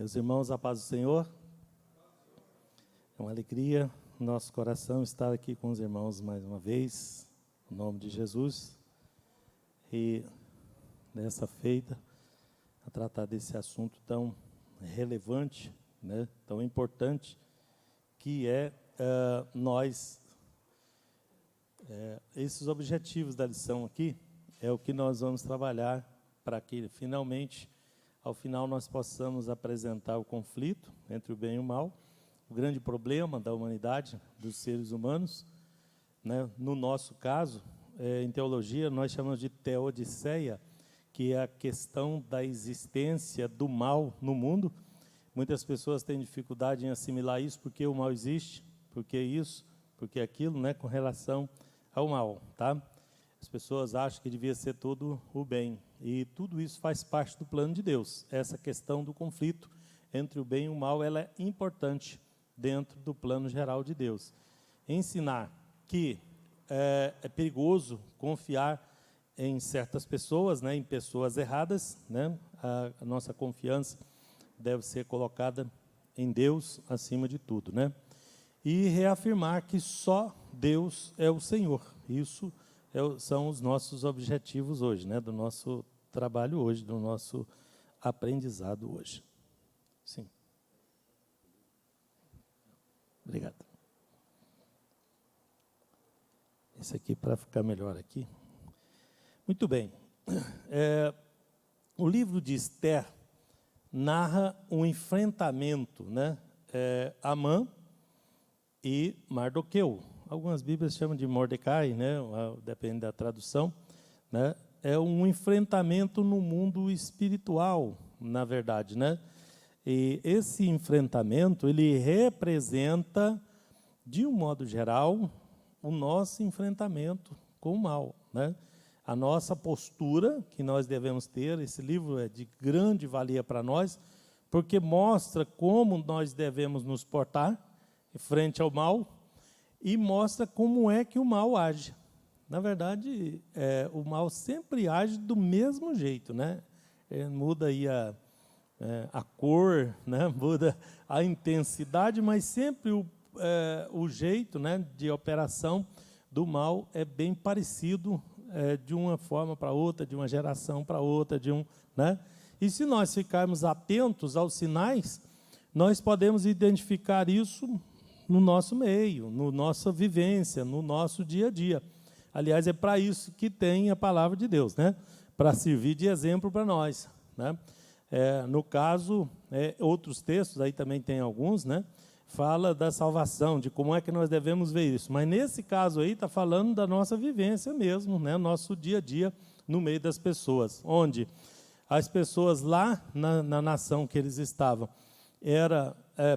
Meus irmãos, a paz do Senhor. É uma alegria no nosso coração estar aqui com os irmãos mais uma vez, em nome de Jesus. E nessa feita, a tratar desse assunto tão relevante, né, tão importante, que é esses objetivos da lição aqui, é o que nós vamos trabalhar para que, finalmente, ao final, nós possamos apresentar o conflito entre o bem e o mal, o grande problema da humanidade, dos seres humanos, né? No nosso caso, em teologia, nós chamamos de teodiceia, que é a questão da existência do mal no mundo. Muitas pessoas têm dificuldade em assimilar isso, porque o mal existe, porque isso, porque aquilo, né, com relação ao mal, tá? As pessoas acham que devia ser tudo o bem, e tudo isso faz parte do plano de Deus. Essa questão do conflito entre o bem e o mal, ela é importante dentro do plano geral de Deus. Ensinar que é perigoso confiar em certas pessoas, né, em pessoas erradas, né? A nossa confiança deve ser colocada em Deus acima de tudo, né? E reafirmar que só Deus é o Senhor. Isso são os nossos objetivos hoje, né? Do nosso trabalho hoje, do nosso aprendizado hoje. Sim. Obrigado. Esse aqui para ficar melhor aqui. Muito bem. O livro de Esther narra um enfrentamento, né? Amã e Mardoqueu. Algumas Bíblias chamam de Mordecai, né? Depende da tradução, né? É um enfrentamento no mundo espiritual, na verdade, né? E esse enfrentamento, ele representa, de um modo geral, o nosso enfrentamento com o mal, né? A nossa postura que nós devemos ter. Esse livro é de grande valia para nós, porque mostra como nós devemos nos portar frente ao mal e mostra como é que o mal age. Na verdade, o mal sempre age do mesmo jeito, né? Muda aí a cor, né? Muda a intensidade, mas sempre o jeito, né, de operação do mal é bem parecido, de uma forma para outra, de uma geração para outra, né? E se nós ficarmos atentos aos sinais, nós podemos identificar isso no nosso meio, na nossa vivência, no nosso dia a dia. Aliás, é para isso que tem a palavra de Deus, né? Para servir de exemplo para nós, né? No caso, outros textos, aí também tem alguns, né? Fala da salvação, de como é que nós devemos ver isso. Mas nesse caso aí está falando da nossa vivência mesmo, né? Nosso dia a dia no meio das pessoas, onde as pessoas lá na nação que eles estavam eram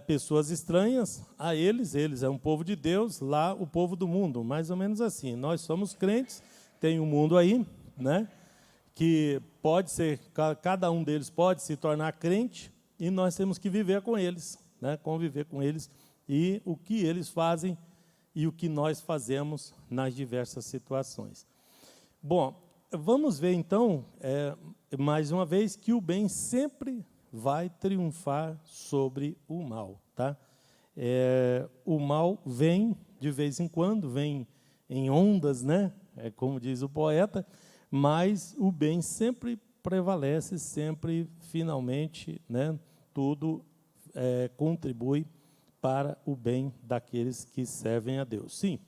pessoas estranhas a eles é um povo de Deus, lá o povo do mundo, mais ou menos assim. Nós somos crentes, tem um mundo aí, né? Que pode ser, cada um deles pode se tornar crente, e nós temos que viver com eles, né? Conviver com eles, e o que eles fazem e o que nós fazemos nas diversas situações. Bom, vamos ver então, mais uma vez, que o bem sempre vai triunfar sobre o mal, tá? O mal vem de vez em quando, vem em ondas, né? Como diz o poeta, mas o bem sempre prevalece, sempre, finalmente, né? Tudo contribui para o bem daqueles que servem a Deus. Sim.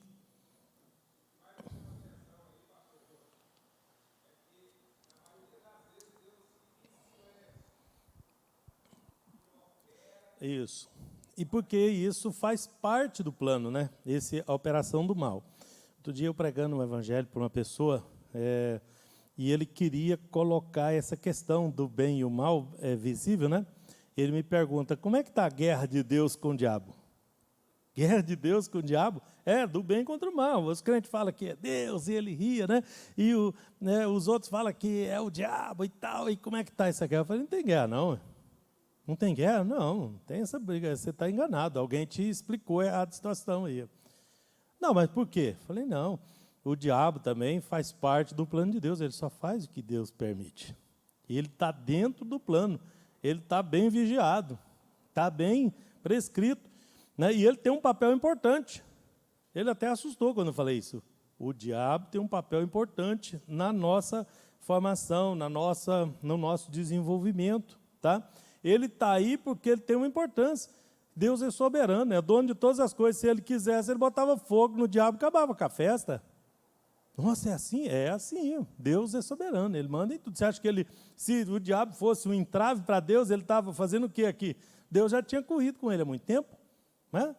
Isso. E porque isso faz parte do plano, né? A operação do mal. Outro dia eu pregando um evangelho para uma pessoa, e ele queria colocar essa questão do bem e o mal visível, né? Ele me pergunta, como é que está a guerra de Deus com o diabo? Guerra de Deus com o diabo? Do bem contra o mal. Os crentes falam que é Deus, e ele ria, né? E os outros falam que é o diabo e tal. E como é que está essa guerra? Eu falei, não tem guerra, não. Não tem guerra? Não tem essa briga, você está enganado. Alguém te explicou errado a situação aí. Não, mas por quê? Eu falei, não. O diabo também faz parte do plano de Deus. Ele só faz o que Deus permite. E ele está dentro do plano. Ele está bem vigiado. está bem prescrito, né? E ele tem um papel importante. Ele até assustou quando eu falei isso. O diabo tem um papel importante na nossa formação, no nosso desenvolvimento, tá? Ele está aí porque ele tem uma importância. Deus é soberano, é dono de todas as coisas. Se ele quisesse, ele botava fogo no diabo e acabava com a festa. Nossa, é assim? É assim. Deus é soberano, ele manda em tudo. Você acha que se o diabo fosse um entrave para Deus, ele estava fazendo o quê aqui? Deus já tinha corrido com ele há muito tempo, né?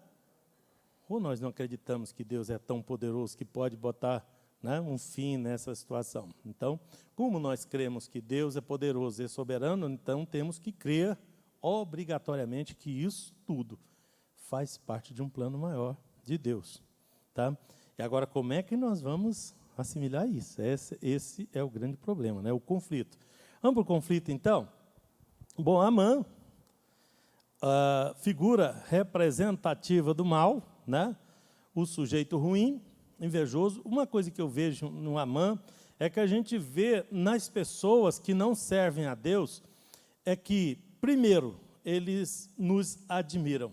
Ou nós não acreditamos que Deus é tão poderoso que pode botar, né, um fim nessa situação? Então, como nós cremos que Deus é poderoso e soberano, então temos que crer obrigatoriamente que isso tudo faz parte de um plano maior de Deus, tá? E agora, como é que nós vamos assimilar isso? Esse é o grande problema, né? O conflito. Vamos para o conflito, então? Bom, Amã, figura representativa do mal, né? O sujeito ruim, invejoso. Uma coisa que eu vejo no Amã é que a gente vê nas pessoas que não servem a Deus, é que, primeiro, eles nos admiram.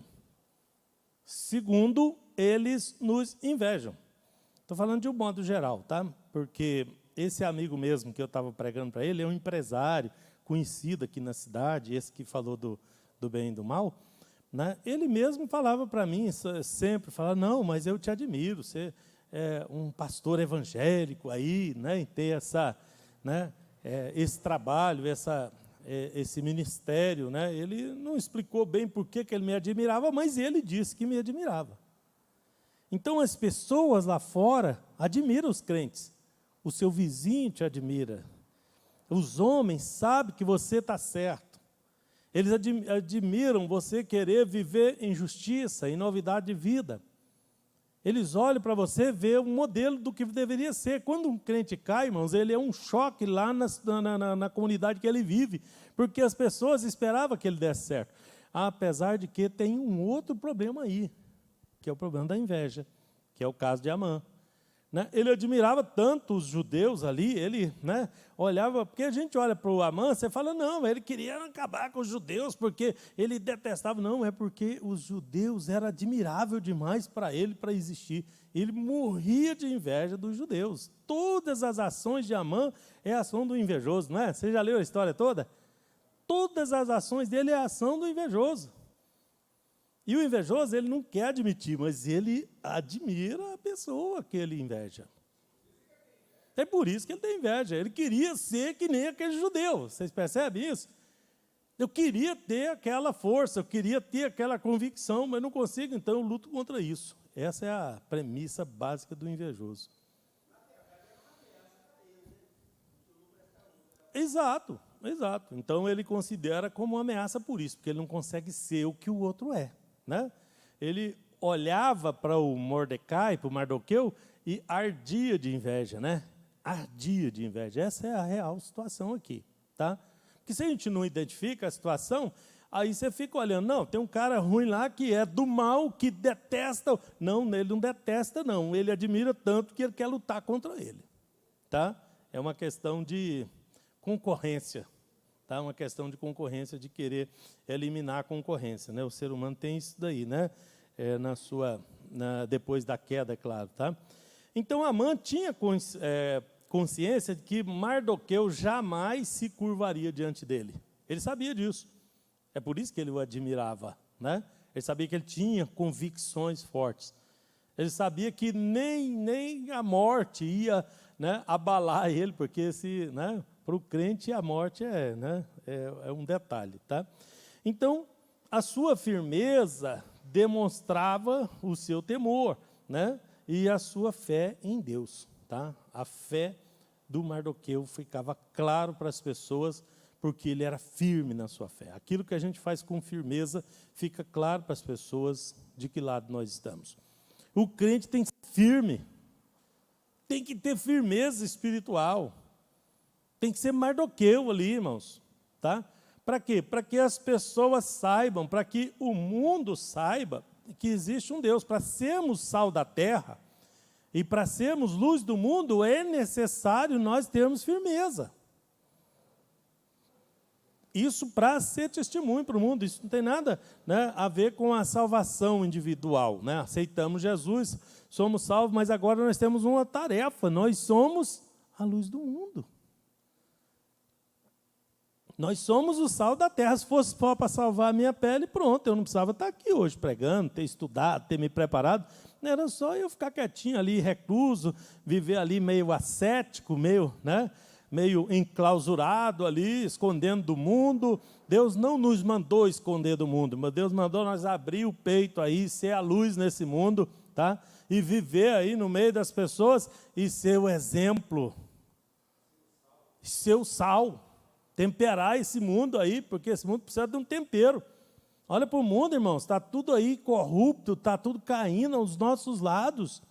Segundo, eles nos invejam. Estou falando de um modo geral, tá? Porque esse amigo mesmo que eu estava pregando para ele é um empresário conhecido aqui na cidade, esse que falou do bem e do mal, né? Ele mesmo falava para mim, sempre falava, não, mas eu te admiro, você é um pastor evangélico aí, né? E ter esse trabalho, esse ministério, né? Ele não explicou bem por que ele me admirava, mas ele disse que me admirava. Então, as pessoas lá fora admiram os crentes. O seu vizinho te admira. Os homens sabem que você está certo. Eles admiram você querer viver em justiça, em novidade de vida. Eles olham para você, vê um modelo do que deveria ser. Quando um crente cai, irmãos, ele é um choque lá na comunidade que ele vive, porque as pessoas esperavam que ele desse certo. Apesar de que tem um outro problema aí, que é o problema da inveja, que é o caso de Amã. Né? Ele admirava tanto os judeus ali, ele, né, olhava, porque a gente olha para o Amã, você fala, não, ele queria acabar com os judeus, porque ele detestava. Não, é porque os judeus era admirável demais para ele, para existir. Ele morria de inveja dos judeus. Todas as ações de Amã é ação do invejoso, não é? Você já leu a história toda? Todas as ações dele é ação do invejoso. E o invejoso, ele não quer admitir, mas ele admira a pessoa que ele inveja. É por isso que ele tem inveja. Ele queria ser que nem aquele judeu. Vocês percebem isso? Eu queria ter aquela força, eu queria ter aquela convicção, mas não consigo, então eu luto contra isso. Essa é a premissa básica do invejoso. Exato, exato. Então ele considera como uma ameaça por isso, porque ele não consegue ser o que o outro é. Né? Ele olhava para o Mordecai, para o Mardoqueu, e ardia de inveja, né? Ardia de inveja. Essa é a real situação aqui, tá? Porque se a gente não identifica a situação, aí você fica olhando, não, tem um cara ruim lá que é do mal, que detesta. Não, ele não detesta, não. Ele admira tanto que ele quer lutar contra ele, tá? É uma questão de concorrência. Tá? Uma questão de concorrência, de querer eliminar a concorrência. Né? O ser humano tem isso daí, né? Depois da queda, é claro. Tá? Então, Amã tinha consciência de que Mardoqueu jamais se curvaria diante dele. Ele sabia disso. É por isso que ele o admirava. Né? Ele sabia que ele tinha convicções fortes. Ele sabia que nem a morte ia, né, abalar ele, porque né, para o crente a morte é um detalhe. Tá? Então, a sua firmeza demonstrava o seu temor, né, e a sua fé em Deus. Tá? A fé do Mardoqueu ficava claro para as pessoas, porque ele era firme na sua fé. Aquilo que a gente faz com firmeza fica claro para as pessoas de que lado nós estamos. O crente tem que ser firme, tem que ter firmeza espiritual, tem que ser Mardoqueu ali, irmãos. Tá? Para quê? Para que as pessoas saibam, para que o mundo saiba que existe um Deus. Para sermos sal da terra e para sermos luz do mundo, é necessário nós termos firmeza. isso para ser testemunho para o mundo. Isso não tem nada, né, a ver com a salvação individual, né? Aceitamos Jesus, somos salvos, mas agora nós temos uma tarefa. Nós somos a luz do mundo. Nós somos o sal da terra. Se fosse só para salvar a minha pele, pronto, eu não precisava estar aqui hoje pregando, ter estudado, ter me preparado. Não era só eu ficar quietinho ali, recluso, viver ali meio ascético, meio, né, meio enclausurado ali, escondendo do mundo. Deus não nos mandou esconder do mundo, mas Deus mandou nós abrir o peito aí, ser a luz nesse mundo, tá? E viver aí no meio das pessoas e ser o exemplo, ser o sal. Temperar esse mundo aí, porque esse mundo precisa de um tempero. Olha para o mundo, irmãos, está tudo aí corrupto, está tudo caindo aos nossos lados.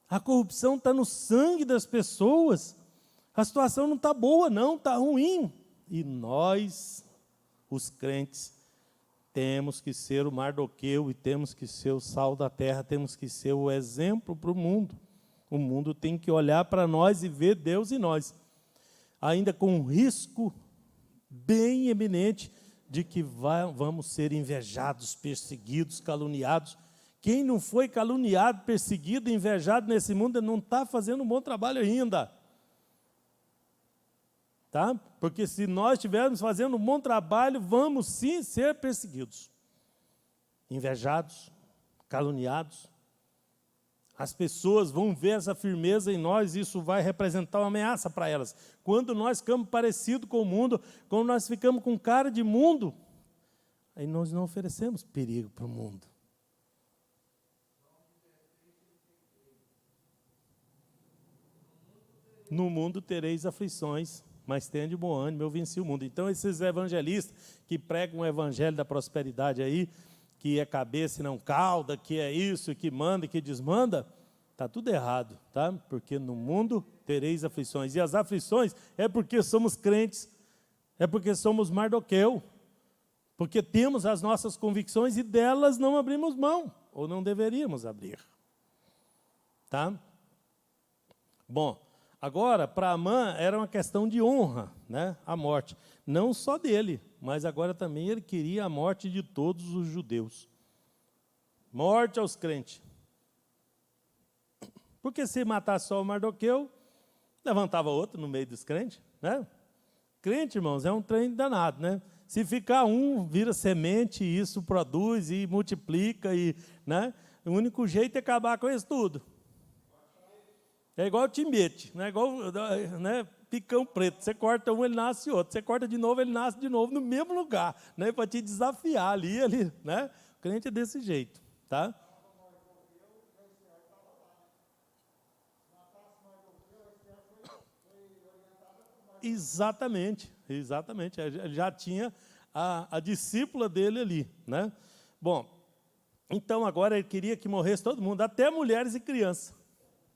A corrupção está no sangue das pessoas. A situação não está boa, não, está ruim. E nós, os crentes, temos que ser o Mardoqueu e temos que ser o sal da terra, temos que ser o exemplo para o mundo. O mundo tem que olhar para nós e ver Deus em nós. Ainda com um risco bem eminente de que vamos ser invejados, perseguidos, caluniados. Quem não foi caluniado, perseguido, invejado nesse mundo não está fazendo um bom trabalho ainda. Tá? Porque se nós estivermos fazendo um bom trabalho, vamos sim ser perseguidos, invejados, caluniados. As pessoas vão ver essa firmeza em nós, e isso vai representar uma ameaça para elas. Quando nós ficamos parecidos com o mundo, quando nós ficamos com cara de mundo, aí nós não oferecemos perigo para o mundo. No mundo tereis aflições, mas tende bom ânimo, eu venci o mundo. Então, esses evangelistas que pregam o evangelho da prosperidade aí, que é cabeça e não cauda, que é isso, que manda e que desmanda, está tudo errado, tá? Porque no mundo tereis aflições. E as aflições é porque somos crentes, é porque somos Mardoqueu, porque temos as nossas convicções e delas não abrimos mão, ou não deveríamos abrir. Tá? Bom, agora, para Amã era uma questão de honra, né? A morte. Não só dele, mas agora também ele queria a morte de todos os judeus. Morte aos crentes. Porque se matasse só o Mardoqueu, levantava outro no meio dos crentes, né? Crente, irmãos, é um trem danado, né? Se ficar um, vira semente, e isso produz e multiplica, e, né? O único jeito é acabar com isso tudo. É igual o timete, né? Igual, né? Picão preto. Você corta um, ele nasce outro. Você corta de novo, ele nasce de novo no mesmo lugar, né? Para te desafiar ali, né? O crente é desse jeito, tá? Exatamente, exatamente. Ele já tinha a discípula dele ali, né? Bom, então agora ele queria que morresse todo mundo, até mulheres e crianças.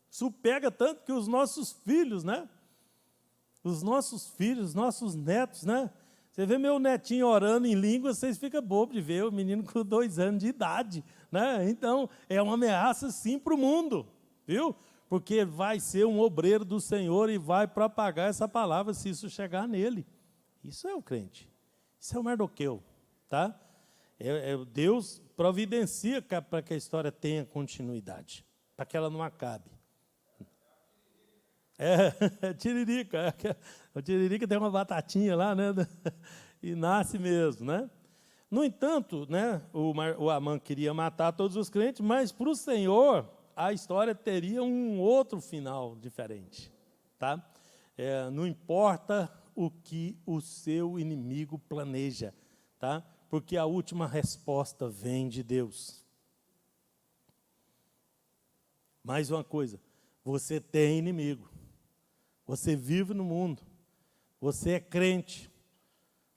Isso pega tanto que os nossos filhos, né? Os nossos filhos, nossos netos, né? Você vê meu netinho orando em língua, vocês ficam bobos de ver o menino com 2 anos de idade, né? Então, é uma ameaça sim para o mundo, viu? Porque vai ser um obreiro do Senhor e vai propagar essa palavra se isso chegar nele. Isso é o crente. Isso é o Mardoqueu, tá? Deus providencia para que a história tenha continuidade, para que ela não acabe. Tiririca. O tiririca tem uma batatinha lá, né? E nasce mesmo, né? No entanto, né, o Amã queria matar todos os crentes, mas para o Senhor a história teria um outro final diferente, tá? Não importa o que o seu inimigo planeja, tá? Porque a última resposta vem de Deus. Mais uma coisa, você tem inimigo. Você vive no mundo, você é crente,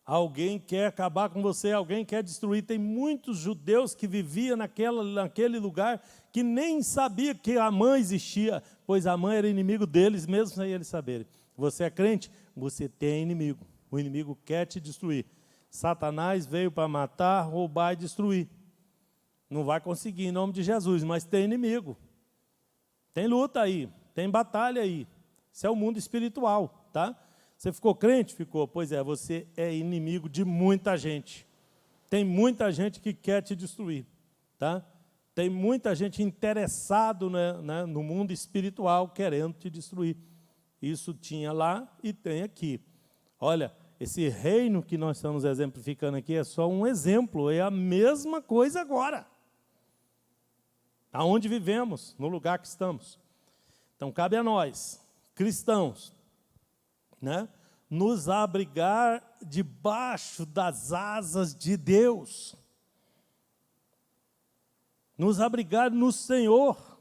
alguém quer acabar com você, alguém quer destruir. Tem muitos judeus que viviam naquele lugar que nem sabia que Amã existia, pois Amã era inimigo deles, mesmo sem eles saberem. Você é crente, você tem inimigo, o inimigo quer te destruir. Satanás veio para matar, roubar e destruir. Não vai conseguir em nome de Jesus, mas tem inimigo. Tem luta aí, tem batalha aí. Isso é o mundo espiritual, tá? Você ficou crente? Ficou. Pois é, você é inimigo de muita gente. Tem muita gente que quer te destruir. Tá? Tem muita gente interessado, né, no mundo espiritual querendo te destruir. Isso tinha lá e tem aqui. Olha, esse reino que nós estamos exemplificando aqui é só um exemplo, é a mesma coisa agora. Aonde vivemos, no lugar que estamos. Então, cabe a nós, cristãos, né, nos abrigar debaixo das asas de Deus. Nos abrigar no Senhor.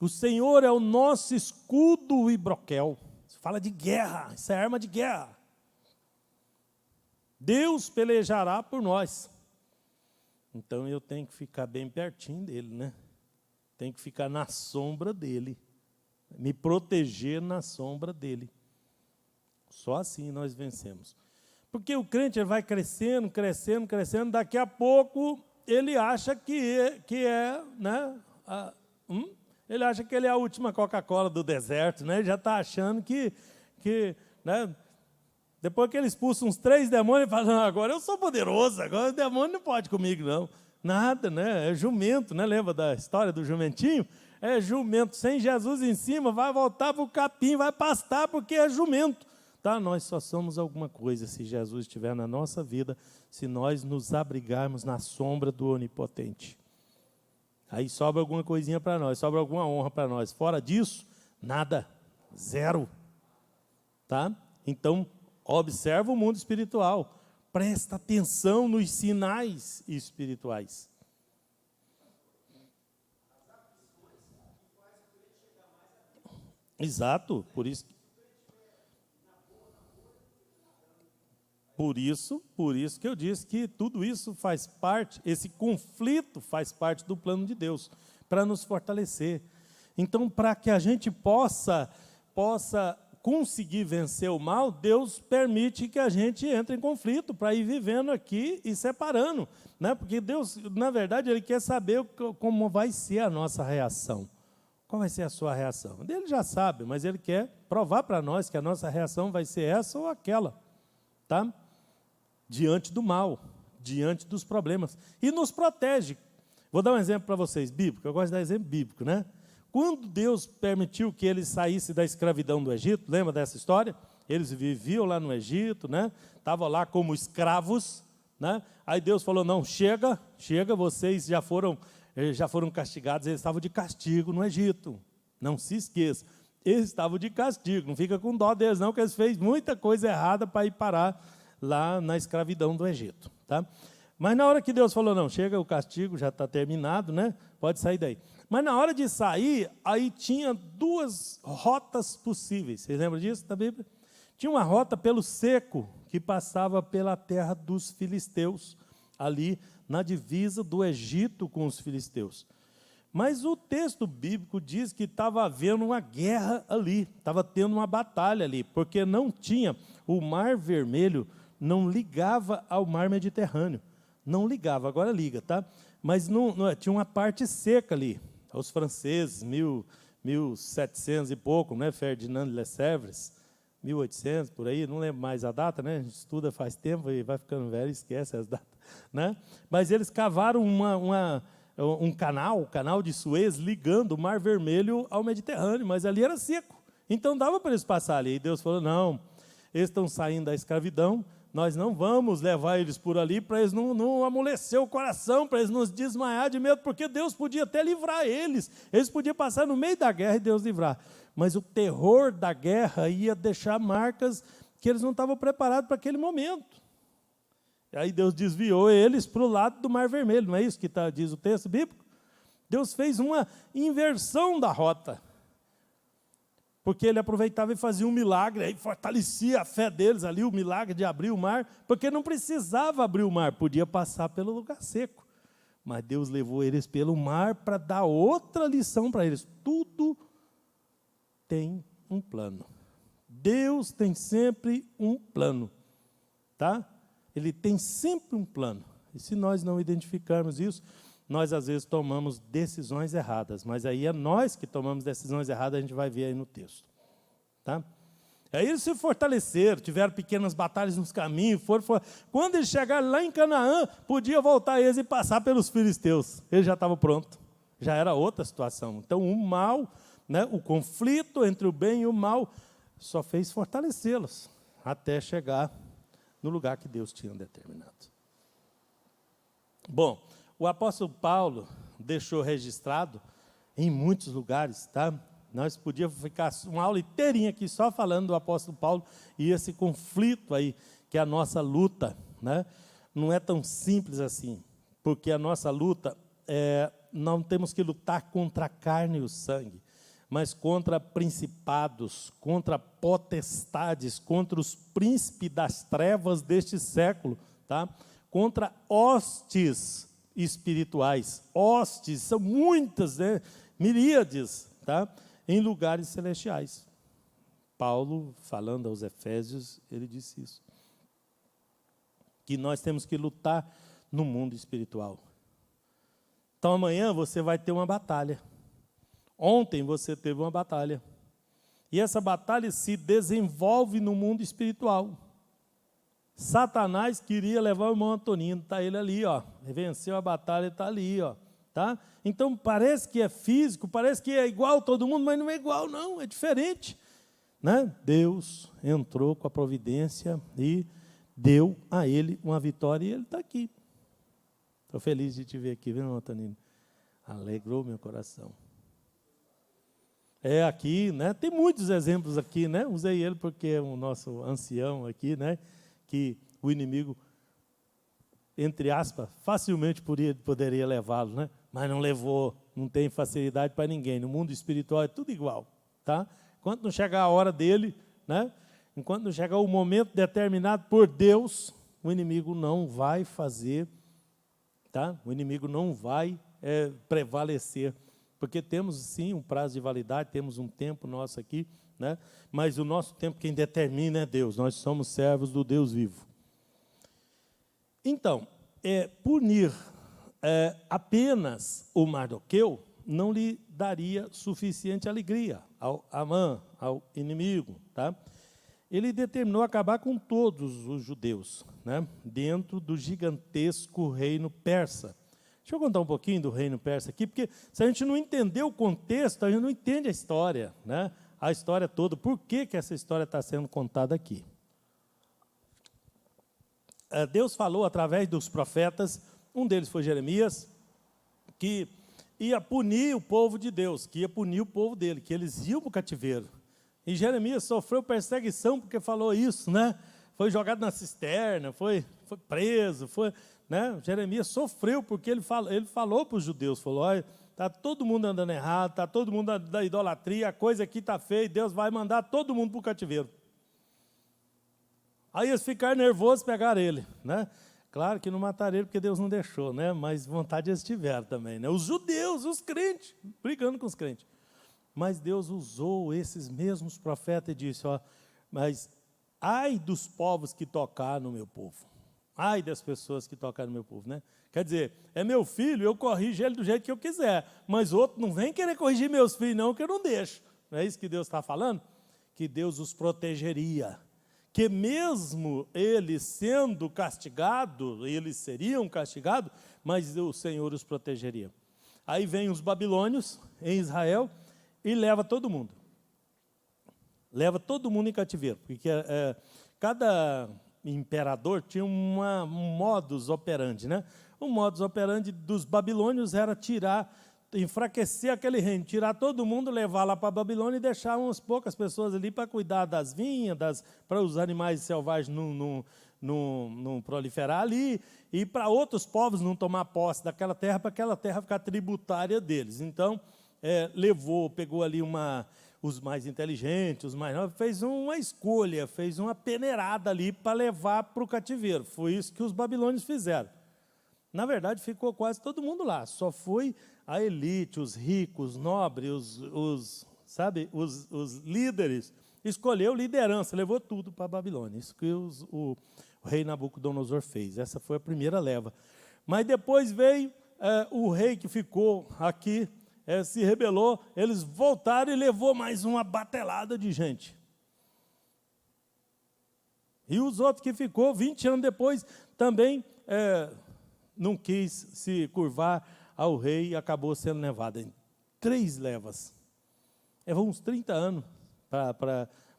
O Senhor é o nosso escudo e broquel. Você fala de guerra, isso é arma de guerra. Deus pelejará por nós. Então eu tenho que ficar bem pertinho dele, né? Tenho que ficar na sombra dele. Me proteger na sombra dele. Só assim nós vencemos. Porque o crente ele vai crescendo, crescendo, crescendo, daqui a pouco ele acha que é, né? Ele acha que ele é a última Coca-Cola do deserto, né? Ele já está achando que né? Depois que ele expulsa uns 3 demônios, ele fala, não, agora eu sou poderoso, agora o demônio não pode comigo, não. Nada, né? É jumento, né? Lembra da história do jumentinho? É jumento, sem Jesus em cima, vai voltar para o capim, vai pastar, porque é jumento. Tá? Nós só somos alguma coisa se Jesus estiver na nossa vida, se nós nos abrigarmos na sombra do Onipotente. Aí sobra alguma coisinha para nós, sobra alguma honra para nós. Fora disso, nada, zero. Tá? Então, observa o mundo espiritual. Presta atenção nos sinais espirituais. Exato, por isso que eu disse que tudo isso faz parte, esse conflito faz parte do plano de Deus, para nos fortalecer. Então, para que a gente possa conseguir vencer o mal, Deus permite que a gente entre em conflito, para ir vivendo aqui e separando. Né? Porque Deus, na verdade, Ele quer saber como vai ser a nossa reação. Qual vai ser a sua reação? Ele já sabe, mas Ele quer provar para nós que a nossa reação vai ser essa ou aquela. Tá? Diante do mal, diante dos problemas. E nos protege. Vou dar um exemplo para vocês, bíblico. Eu gosto de dar exemplo bíblico, né? Quando Deus permitiu que eles saíssem da escravidão do Egito, lembra dessa história? Eles viviam lá no Egito, né? Estavam lá como escravos, né? Aí Deus falou, não, chega, vocês já foram castigados, eles estavam de castigo no Egito. Não se esqueça, eles estavam de castigo, não fica com dó deles não, que eles fez muita coisa errada para ir parar lá na escravidão do Egito. Tá? Mas na hora que Deus falou, não, chega, o castigo já está terminado, né? Pode sair daí. Mas na hora de sair, aí tinha 2 rotas possíveis. Vocês lembram disso da Bíblia? Tinha uma rota pelo seco, que passava pela terra dos filisteus, ali na divisa do Egito com os filisteus. Mas o texto bíblico diz que estava havendo uma guerra ali, estava tendo uma batalha ali, porque não tinha, o Mar Vermelho não ligava ao Mar Mediterrâneo. Não ligava, agora liga, tá? Mas não, tinha uma parte seca ali. Os franceses, 1700 e pouco, né? Ferdinand de Lesseps, 1800, por aí, não lembro mais a data, né? A gente estuda faz tempo e vai ficando velho e esquece as datas, né? Mas eles cavaram um canal, o canal de Suez, ligando o Mar Vermelho ao Mediterrâneo, mas ali era seco. Então dava para eles passar ali. E Deus falou, não, eles estão saindo da escravidão, nós não vamos levar eles por ali para eles não amolecer o coração, para eles não desmaiar de medo, porque Deus podia até livrar eles. Eles podiam passar no meio da guerra e Deus livrar. Mas o terror da guerra ia deixar marcas que eles não estavam preparados para aquele momento. E aí Deus desviou eles para o lado do Mar Vermelho, não é isso que diz o texto bíblico? Deus fez uma inversão da rota. Porque ele aproveitava e fazia um milagre, aí fortalecia a fé deles ali, o milagre de abrir o mar, porque não precisava abrir o mar, podia passar pelo lugar seco. Mas Deus levou eles pelo mar para dar outra lição para eles. Tudo tem um plano. Deus tem sempre um plano. Tá? Ele tem sempre um plano. E se nós não identificarmos isso, nós às vezes tomamos decisões erradas, mas aí é nós que tomamos decisões erradas, a gente vai ver aí no texto. Tá? Aí eles se fortaleceram, tiveram pequenas batalhas nos caminhos. Quando eles chegaram lá em Canaã, podia voltar eles e passar pelos filisteus. Eles já estavam prontos. Já era outra situação. Então o mal, né, o conflito entre o bem e o mal, só fez fortalecê-los até chegar no lugar que Deus tinha determinado. Bom, o apóstolo Paulo deixou registrado em muitos lugares, tá? Nós podíamos ficar uma aula inteirinha aqui só falando do apóstolo Paulo e esse conflito aí, que é a nossa luta, né? Não é tão simples assim, porque a nossa luta, não temos que lutar contra a carne e o sangue, mas contra principados, contra potestades, contra os príncipes das trevas deste século, tá? Contra hostes espirituais. Hostes, são muitas, né? Miríades, tá? Em lugares celestiais. Paulo, falando aos Efésios, ele disse isso. Que nós temos que lutar no mundo espiritual. Então, amanhã você vai ter uma batalha. Ontem você teve uma batalha. E essa batalha se desenvolve no mundo espiritual. Satanás queria levar o irmão Antonino, está ele ali, ó. Venceu a batalha, está ali, ó. Tá? Então, parece que é físico, parece que é igual a todo mundo, mas não é igual, não, é diferente. Né? Deus entrou com a providência e deu a ele uma vitória, e ele está aqui. Estou feliz de te ver aqui, viu, Antonino? Alegrou meu coração. É aqui, né? Tem muitos exemplos aqui, né? Usei ele porque é o nosso ancião aqui, né? Que o inimigo, entre aspas, facilmente poderia levá-lo, né? Mas não levou, não tem facilidade para ninguém. No mundo espiritual é tudo igual, tá? Enquanto não chegar a hora dele, né? Enquanto não chegar o momento determinado por Deus, o inimigo não vai fazer, tá? O inimigo não vai prevalecer, porque temos sim um prazo de validade, temos um tempo nosso aqui, né? Mas o nosso tempo quem determina é Deus. Nós somos servos do Deus vivo. Então, punir apenas o Mardoqueu não lhe daria suficiente alegria ao Amã, ao inimigo, tá? Ele determinou acabar com todos os judeus, né? Dentro do gigantesco reino persa. Deixa eu contar um pouquinho do reino persa aqui, porque se a gente não entender o contexto, a gente não entende a história, né? A história toda. Por que essa história está sendo contada aqui? Deus falou através dos profetas, um deles foi Jeremias, que ia punir o povo de Deus, que ia punir o povo dele, que eles iam para o cativeiro. E Jeremias sofreu perseguição porque falou isso, né? Foi jogado na cisterna, foi preso, né? Jeremias sofreu porque ele falou para os judeus, falou, olha, está todo mundo andando errado, está todo mundo da idolatria, a coisa aqui está feia, Deus vai mandar todo mundo para o cativeiro. Aí eles ficaram nervosos e pegaram ele, né? Claro que não mataram ele porque Deus não deixou, né? Mas vontade eles tiveram também, né? Os judeus, os crentes, brigando com os crentes. Mas Deus usou esses mesmos profetas e disse, ó, mas ai dos povos que tocar no meu povo. Ai das pessoas que tocaram no meu povo, né? Quer dizer, é meu filho, eu corrijo ele do jeito que eu quiser, mas outro não vem querer corrigir meus filhos não, que eu não deixo. Não é isso que Deus está falando? Que Deus os protegeria. Que mesmo eles sendo castigados, eles seriam castigados, mas o Senhor os protegeria. Aí vem os babilônios em Israel e leva todo mundo. Leva todo mundo em cativeiro, porque cada imperador tinha um modus operandi, né? O modus operandi dos babilônios era enfraquecer aquele reino, tirar todo mundo, levar lá para a Babilônia e deixar umas poucas pessoas ali para cuidar das vinhas, para os animais selvagens não proliferar ali, e para outros povos não tomar posse daquela terra, para aquela terra ficar tributária deles. Então, pegou ali os mais inteligentes, os mais novos, fez uma escolha, fez uma peneirada ali para levar para o cativeiro. Foi isso que os babilônios fizeram. Na verdade, ficou quase todo mundo lá, só foi a elite, os ricos, os nobres, os líderes, escolheu liderança, levou tudo para a Babilônia. Isso que o rei Nabucodonosor fez. Essa foi a primeira leva. Mas depois veio o rei que ficou aqui, se rebelou, eles voltaram e levou mais uma batelada de gente. E os outros que ficou 20 anos depois também não quis se curvar ao rei e acabou sendo levado em 3 levas. Levou uns 30 anos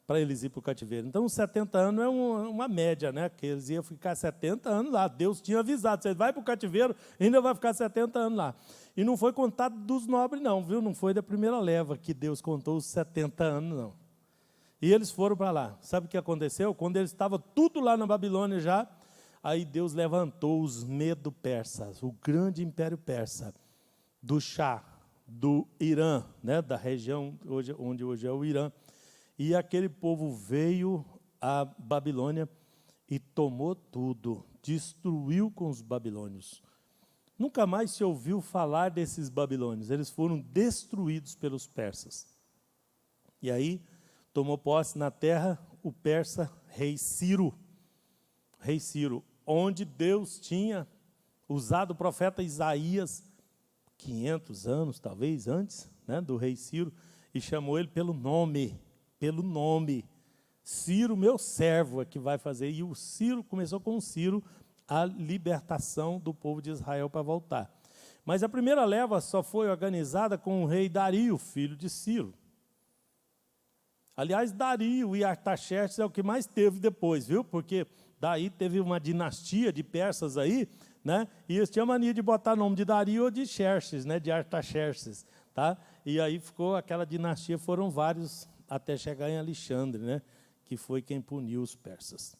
para eles ir para o cativeiro. Então, os 70 anos é uma média, né? Que eles iam ficar 70 anos lá. Deus tinha avisado, você vai para o cativeiro, ainda vai ficar 70 anos lá. E não foi contado dos nobres, não, viu? Não foi da primeira leva que Deus contou os 70 anos, não. E eles foram para lá. Sabe o que aconteceu? Quando eles estavam tudo lá na Babilônia já, aí Deus levantou os Medo-Persas, o grande império persa, do Shah, do Irã, né, da região onde hoje é o Irã. E aquele povo veio à Babilônia e tomou tudo, destruiu com os babilônios. Nunca mais se ouviu falar desses babilônios, eles foram destruídos pelos persas. E aí tomou posse na terra o persa rei Ciro, onde Deus tinha usado o profeta Isaías 500 anos, talvez, antes, né, do rei Ciro, e chamou ele pelo nome. Ciro, meu servo, é que vai fazer. E o Ciro, começou com o Ciro, a libertação do povo de Israel para voltar. Mas a primeira leva só foi organizada com o rei Dario, filho de Ciro. Aliás, Dario e Artaxerxes é o que mais teve depois, viu? Porque daí teve uma dinastia de persas aí, né? E eles tinham mania de botar nome de Dario ou de Xerxes, né? De Artaxerxes, tá? E aí ficou aquela dinastia, foram vários até chegar em Alexandre, né? Que foi quem puniu os persas,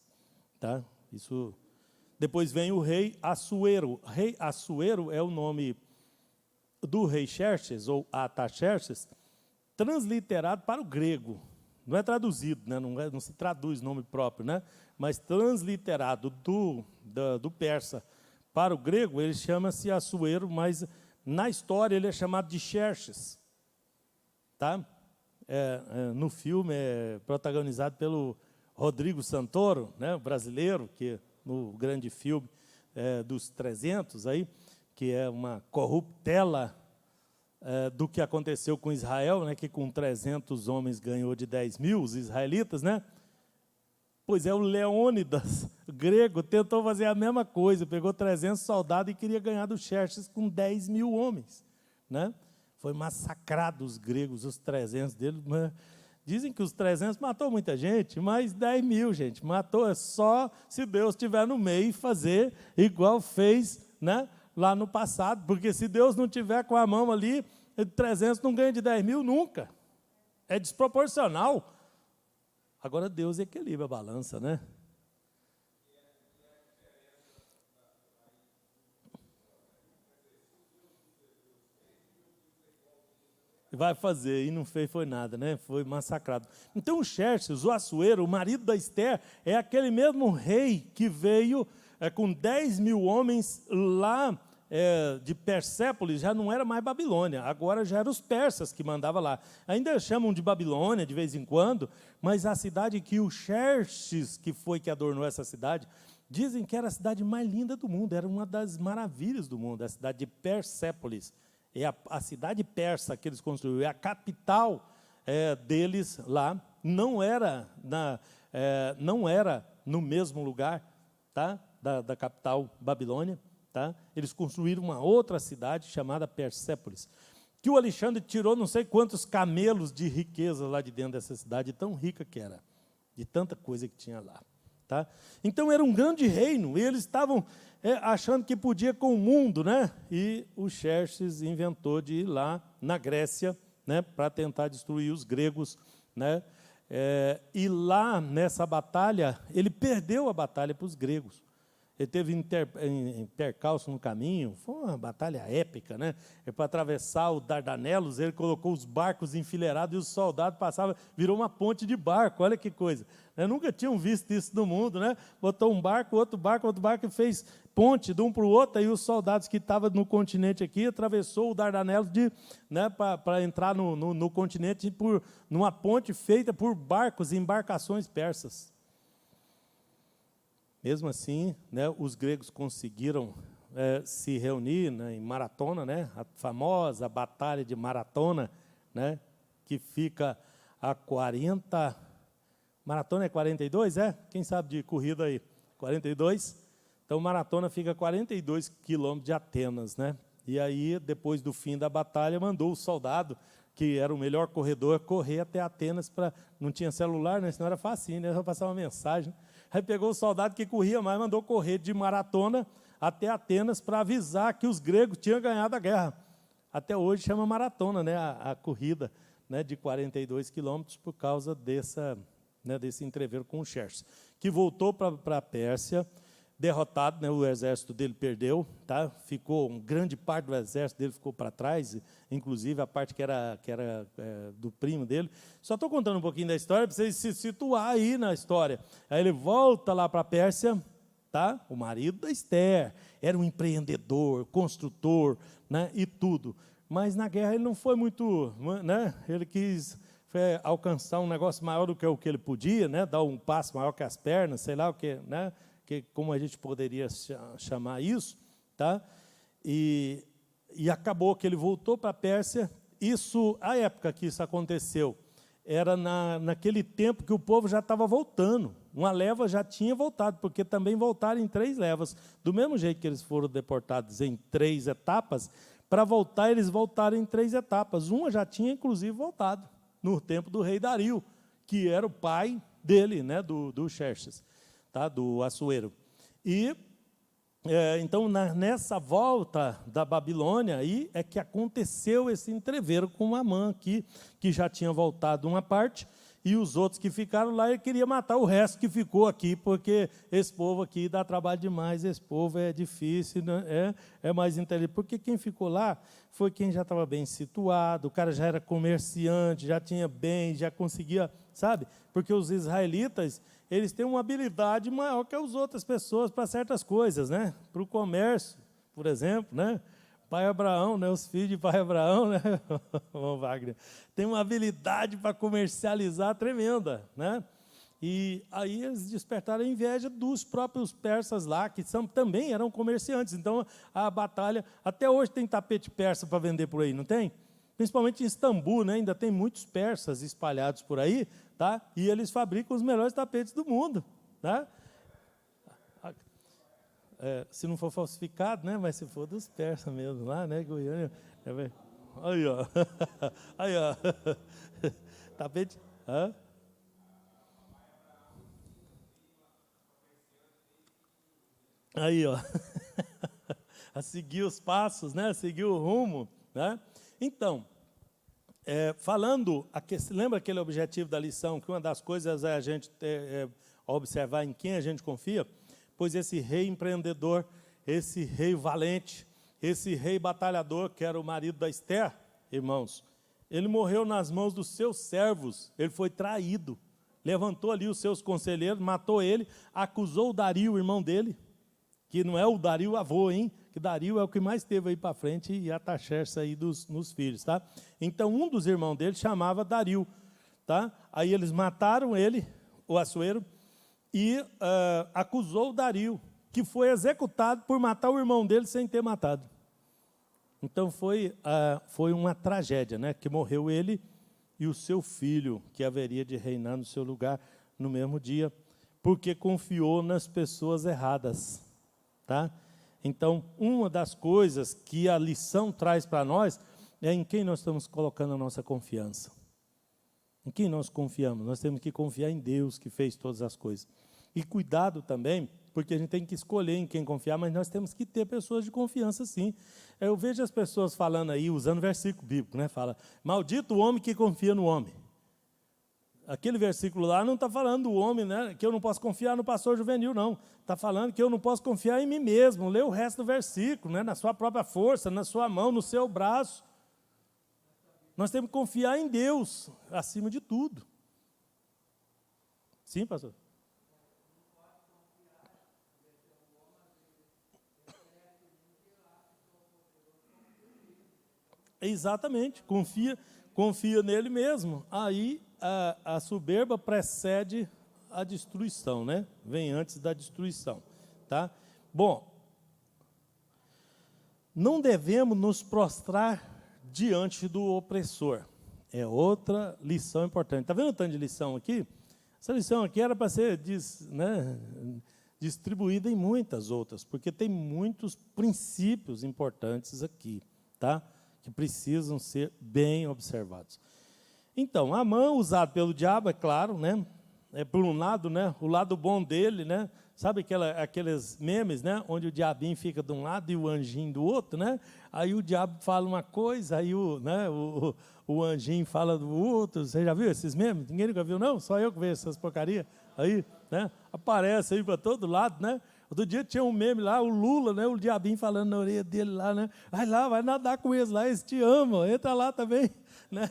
tá? Isso. Depois vem o rei Assuero. Rei Assuero é o nome do rei Xerxes ou Artaxerxes, transliterado para o grego. Não é traduzido, né? Não se traduz nome próprio, né? Mas transliterado do persa para o grego, ele chama-se Assuero, mas na história ele é chamado de Xerxes, tá? No filme é protagonizado pelo Rodrigo Santoro, né, brasileiro, que no grande filme dos 300, aí, que é uma corruptela do que aconteceu com Israel, né, que com 300 homens ganhou de 10 mil, os israelitas, né? Pois é, o Leônidas, grego, tentou fazer a mesma coisa, pegou 300 soldados e queria ganhar do Xerxes com 10 mil homens, né? Foi massacrado os gregos, os 300 dele. Dizem que os 300 matou muita gente, mas 10 mil, gente, matou só se Deus estiver no meio e fazer igual fez, né, lá no passado, porque se Deus não tiver com a mão ali, 300 não ganha de 10 mil nunca. É desproporcional. Agora Deus equilibra a balança, né? Vai fazer, e não fez, foi nada, né? Foi massacrado. Então o Xerxes, o Assuero, o marido da Ester, é aquele mesmo rei que veio com 10 mil homens lá de Persépolis, já não era mais Babilônia, agora já eram os persas que mandavam lá. Ainda chamam de Babilônia de vez em quando, mas a cidade que o Xerxes, que foi que adornou essa cidade, dizem que era a cidade mais linda do mundo, era uma das maravilhas do mundo, a cidade de Persépolis. É a cidade persa que eles construíram, é a capital deles lá, não era no mesmo lugar, tá, da capital Babilônia, tá? Eles construíram uma outra cidade chamada Persépolis, que o Alexandre tirou não sei quantos camelos de riqueza lá de dentro dessa cidade, tão rica que era, de tanta coisa que tinha lá. Tá? Então era um grande reino, e eles estavam achando que podia com o mundo, né? E o Xerxes inventou de ir lá na Grécia, né, para tentar destruir os gregos, né? E lá nessa batalha, ele perdeu a batalha para os gregos. Ele teve percalço no caminho, foi uma batalha épica, né? Para atravessar o Dardanelos, ele colocou os barcos enfileirados e os soldados passavam, virou uma ponte de barco, olha que coisa. Nunca tinham visto isso no mundo, né? Botou um barco, outro barco, e fez ponte de um para o outro, aí os soldados que estavam no continente aqui, atravessou o Dardanelos né, para entrar no continente numa ponte feita por barcos e embarcações persas. Mesmo assim, né, os gregos conseguiram se reunir, né, em Maratona, né, a famosa Batalha de Maratona, né, que fica a 40 Maratona é 42, é? Quem sabe de corrida aí? 42. Então, maratona fica 42 quilômetros de Atenas, né? E aí, depois do fim da batalha, mandou o soldado, que era o melhor corredor, correr até Atenas. Não tinha celular, né? Senão era facinho, né? Só passar uma mensagem. Aí pegou o soldado que corria mais, mandou correr de maratona até Atenas para avisar que os gregos tinham ganhado a guerra. Até hoje chama maratona, né? A corrida, né? De 42 quilômetros por causa desse entreveiro com o Xerxes, que voltou para a Pérsia, derrotado, né, o exército dele perdeu, tá? Ficou, grande parte do exército dele ficou para trás, inclusive a parte que era do primo dele. Só estou contando um pouquinho da história para vocês se situar aí na história. Aí ele volta lá para a Pérsia, tá? O marido da Esther era um empreendedor, construtor, né, e tudo. Mas na guerra ele não foi muito, né? Ele quis alcançar um negócio maior do que o que ele podia, né? Dar um passo maior que as pernas, sei lá o que, né? Como a gente poderia chamar isso, tá? E acabou que ele voltou para a Pérsia. A época que isso aconteceu, era naquele tempo que o povo já estava voltando. Uma leva já tinha voltado, porque também voltaram em 3 levas. Do mesmo jeito que eles foram deportados em 3 etapas, para voltar, eles voltaram em 3 etapas. Uma já tinha, inclusive, voltado, no tempo do rei Dario, que era o pai dele, né, do Xerxes. Tá, do Assuero. E, então, nessa volta da Babilônia, aí é que aconteceu esse entreveiro com Amã aqui, que já tinha voltado uma parte, e os outros que ficaram lá, ele queria matar o resto que ficou aqui, porque esse povo aqui dá trabalho demais, esse povo é difícil, né? É mais inteligente. Porque quem ficou lá foi quem já estava bem situado, o cara já era comerciante, já tinha bem, já conseguia, sabe? Porque os israelitas, eles têm uma habilidade maior que as outras pessoas para certas coisas, né? Para o comércio, por exemplo, né? Pai Abraão, né? Os filhos de pai Abraão, né? Bom, Wagner, tem uma habilidade para comercializar tremenda, né? E aí eles despertaram a inveja dos próprios persas lá, que também eram comerciantes. Então, a batalha, até hoje tem tapete persa para vender por aí, não tem? Principalmente em Istambul, né? Ainda tem muitos persas espalhados por aí, tá? E eles fabricam os melhores tapetes do mundo, tá? Se não for falsificado, né? Mas se for dos persas mesmo, lá, né? Goiânia. Aí, ó. Aí, ó. Tapete. Hã? Aí, ó. A seguir os passos, né? A seguir o rumo, né? Então, falando, lembra aquele objetivo da lição, que uma das coisas é a gente observar em quem a gente confia? Pois esse rei empreendedor, esse rei valente, esse rei batalhador, que era o marido da Esther, irmãos, ele morreu nas mãos dos seus servos, ele foi traído, levantou ali os seus conselheiros, matou ele, acusou o Dario, o irmão dele, que não é o Dario avô, hein? Que Dario é o que mais teve aí para frente, e Artaxerxes aí nos filhos, tá? Então, um dos irmãos dele chamava Dario, tá? Aí eles mataram ele, o Assuero, e acusou o Dario, que foi executado por matar o irmão dele sem ter matado. Então, foi uma tragédia, né? Que morreu ele e o seu filho, que haveria de reinar no seu lugar no mesmo dia, porque confiou nas pessoas erradas, tá? Então, uma das coisas que a lição traz para nós é em quem nós estamos colocando a nossa confiança. Em quem nós confiamos? Nós temos que confiar em Deus, que fez todas as coisas. E cuidado também, porque a gente tem que escolher em quem confiar, mas nós temos que ter pessoas de confiança, sim. Eu vejo as pessoas falando aí, usando versículo bíblico, né? Fala, maldito o homem que confia no homem. Aquele versículo lá não está falando do homem, né, que eu não posso confiar no pastor juvenil, não. Está falando que eu não posso confiar em mim mesmo. Lê o resto do versículo, né, na sua própria força, na sua mão, no seu braço. Nós temos que confiar em Deus, acima de tudo. Sim, pastor? Exatamente, confia nele mesmo. Aí a soberba precede a destruição, né? Vem antes da destruição, tá? Bom, não devemos nos prostrar diante do opressor. É outra lição importante. Está vendo o tanto de lição aqui? Essa lição aqui era para ser distribuída em muitas outras, porque tem muitos princípios importantes aqui, tá? Que precisam ser bem observados. Então, Amã, usado pelo diabo, é claro, né? Por um lado, né? O lado bom dele, né? Sabe aqueles memes, né? Onde o diabinho fica de um lado e o anjinho do outro, né? Aí o diabo fala uma coisa, aí o anjinho fala do outro. Você já viu esses memes? Ninguém nunca viu, não? Só eu que vejo essas porcarias. Aí, né? Aparece aí para todo lado, né? Outro dia tinha um meme lá, o Lula, né? O diabinho falando na orelha dele lá, né? Vai lá, vai nadar com eles lá, eles te amam, entra lá também, né?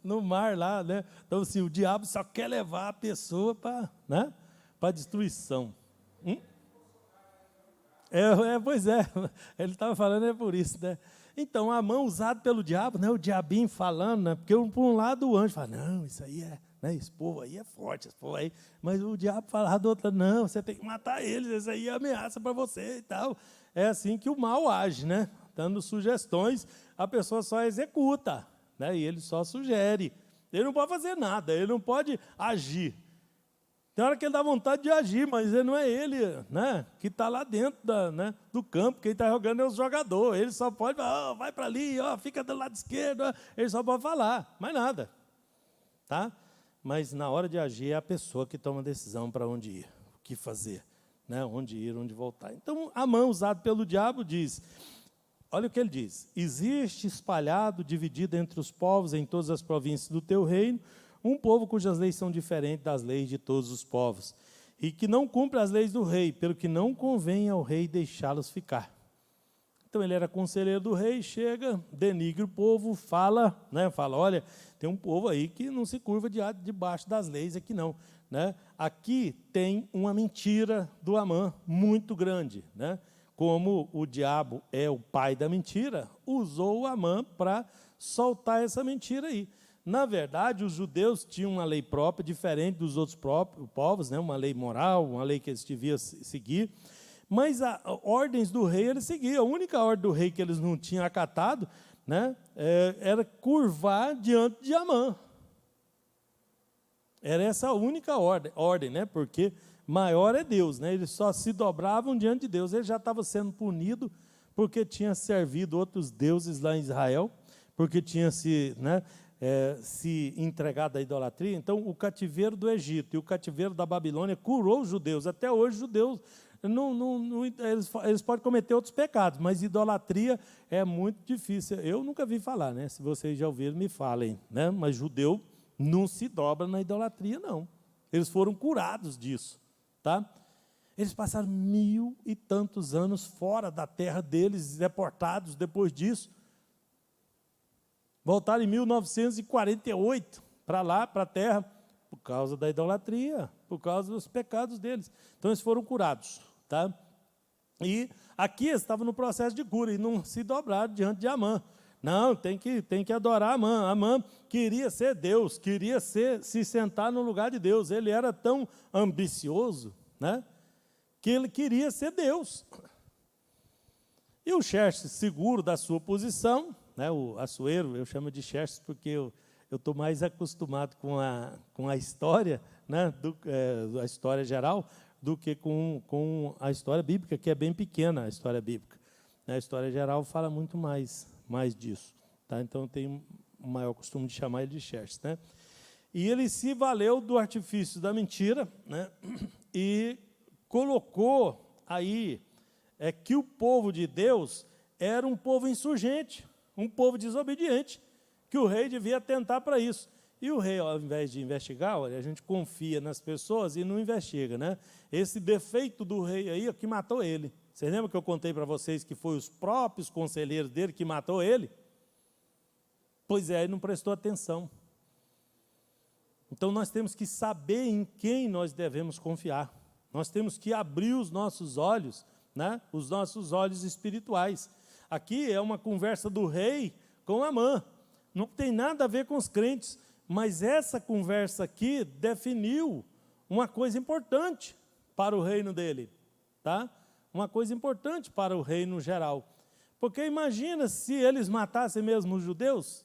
No mar lá, né? Então, assim, o diabo só quer levar a pessoa para, né? Para destruição. Pois é, ele estava falando por isso, né? Então, Amã usado pelo diabo, né? O diabinho falando, né? Porque por um lado o anjo fala, não, isso aí né? Esse povo aí é forte, esse povo aí. Mas o diabo falava do outro, não, você tem que matar eles, isso aí é ameaça para você e tal. É assim que o mal age, né? Dando sugestões, a pessoa só executa, né? E ele só sugere. Ele não pode fazer nada, ele não pode agir. Tem hora que ele dá vontade de agir, mas ele não é ele, né, que está lá dentro do campo. Quem está jogando é os jogadores. Ele só pode falar, vai para ali, fica do lado esquerdo. Ele só pode falar, mais nada. Tá? Mas na hora de agir é a pessoa que toma a decisão para onde ir, o que fazer, né, onde ir, onde voltar. Então, Amã, usado pelo diabo, diz, olha o que ele diz, existe espalhado, dividido entre os povos em todas as províncias do teu reino, um povo cujas leis são diferentes das leis de todos os povos, e que não cumpre as leis do rei, pelo que não convém ao rei deixá-los ficar. Então, ele era conselheiro do rei, chega, denigre o povo, fala, olha, tem um povo aí que não se curva debaixo das leis, aqui não. Né? Aqui tem uma mentira do Amã muito grande. Né? Como o diabo é o pai da mentira, usou o Amã para soltar essa mentira aí. Na verdade, os judeus tinham uma lei própria, diferente dos outros povos, né? Uma lei moral, uma lei que eles deviam seguir, mas as ordens do rei eles seguiam. A única ordem do rei que eles não tinham acatado, né? Era curvar diante de Amã. Era essa a única ordem, né? Porque maior é Deus, né? Eles só se dobravam diante de Deus. Ele já estava sendo punido porque tinha servido outros deuses lá em Israel, porque tinha se entregado à idolatria. Então, o cativeiro do Egito e o cativeiro da Babilônia curou os judeus. Até hoje, os judeus, eles podem cometer outros pecados, mas idolatria é muito difícil. Eu nunca vi falar, né? Se vocês já ouviram, me falem. Né? Mas judeu não se dobra na idolatria, não. Eles foram curados disso. Tá? Eles passaram 1000 e tantos anos fora da terra deles, deportados depois disso. Voltaram em 1948 para lá, para a terra, por causa da idolatria, por causa dos pecados deles. Então, eles foram curados. Tá? E aqui eles estavam no processo de cura e não se dobraram diante de Amã. Não, tem que adorar Amã. Amã queria ser Deus, queria se sentar no lugar de Deus. Ele era tão ambicioso, né, que ele queria ser Deus. E o Xerxes, seguro da sua posição, né, o Assuero, eu chamo de Xerxes porque eu estou mais acostumado com a história, né, a história geral, do que com a história bíblica, que é bem pequena a história bíblica. A história geral fala muito mais disso. Tá? Então, eu tenho o maior costume de chamar ele de Xerxes. Né? E ele se valeu do artifício da mentira, né, e colocou aí que o povo de Deus era um povo insurgente, um povo desobediente, que o rei devia atentar para isso. E o rei, ao invés de investigar, olha, a gente confia nas pessoas e não investiga. Né? Esse defeito do rei aí, que matou ele. Vocês lembram que eu contei para vocês que foi os próprios conselheiros dele que matou ele? Pois é, ele não prestou atenção. Então, nós temos que saber em quem nós devemos confiar. Nós temos que abrir os nossos olhos, né? Os nossos olhos espirituais. Aqui é uma conversa do rei com Amã. Não tem nada a ver com os crentes, mas essa conversa aqui definiu uma coisa importante para o reino dele. Tá? Uma coisa importante para o reino geral. Porque imagina se eles matassem mesmo os judeus,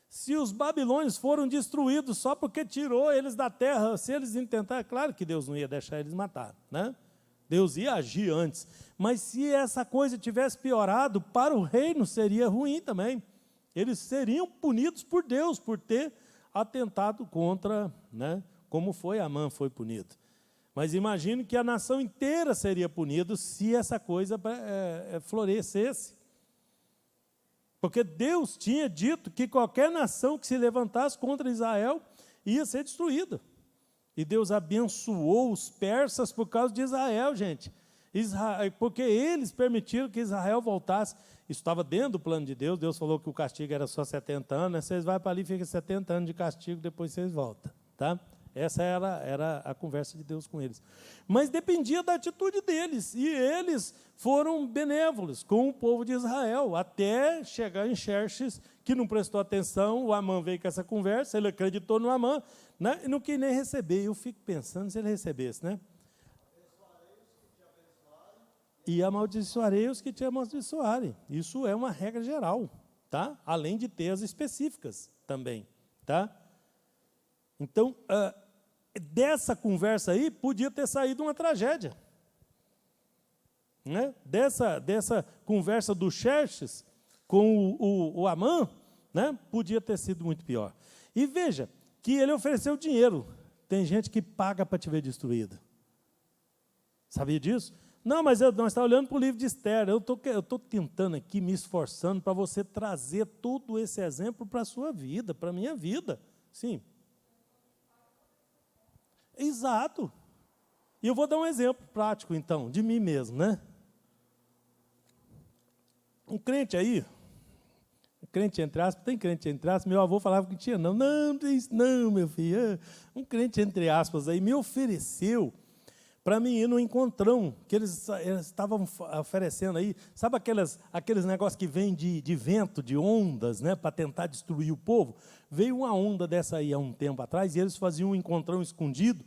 Se os babilônios foram destruídos só porque tirou eles da terra, se eles intentarem, claro que Deus não ia deixar eles matar, né? Deus ia agir antes. Mas se essa coisa tivesse piorado, para o reino seria ruim também. Eles seriam punidos por Deus, por ter atentado contra, né, como foi Amã foi punido. Mas imagine que a nação inteira seria punida se essa coisa florescesse. Porque Deus tinha dito que qualquer nação que se levantasse contra Israel ia ser destruída. E Deus abençoou os persas por causa de Israel, gente. Porque eles permitiram que Israel voltasse. Isso estava dentro do plano de Deus. Deus falou que o castigo era só 70 anos. Né? Vocês vão para ali e ficam 70 anos de castigo, depois vocês voltam. Tá? Essa era a conversa de Deus com eles. Mas dependia da atitude deles. E eles foram benévolos com o povo de Israel, até chegar em Xerxes, que não prestou atenção. O Amã veio com essa conversa, ele acreditou no Amã, né, e não quis nem receber. Eu fico pensando se ele recebesse, né? E amaldiçoarei os que te amaldiçoarem. Isso é uma regra geral, tá? Além de ter as específicas também, tá? Então, dessa conversa aí, podia ter saído uma tragédia. Né? Dessa conversa do Xerxes com o Amã, né? Podia ter sido muito pior. E veja, que ele ofereceu dinheiro. Tem gente que paga para te ver destruído. Sabia disso? Não, mas nós estamos olhando para o livro de Esther. Eu estou tentando aqui, me esforçando para você trazer todo esse exemplo para a sua vida, para a minha vida. Sim. Exato. E eu vou dar um exemplo prático, então, de mim mesmo, né? Um crente aí, crente entre aspas, tem crente entre aspas, meu avô falava que tinha não. Não, tem isso não, meu filho. Um crente entre aspas aí me ofereceu para mim ir no encontrão, que eles estavam oferecendo aí, sabe aqueles negócios que vêm de vento, de ondas, né, para tentar destruir o povo? Veio uma onda dessa aí há um tempo atrás, e eles faziam um encontrão escondido,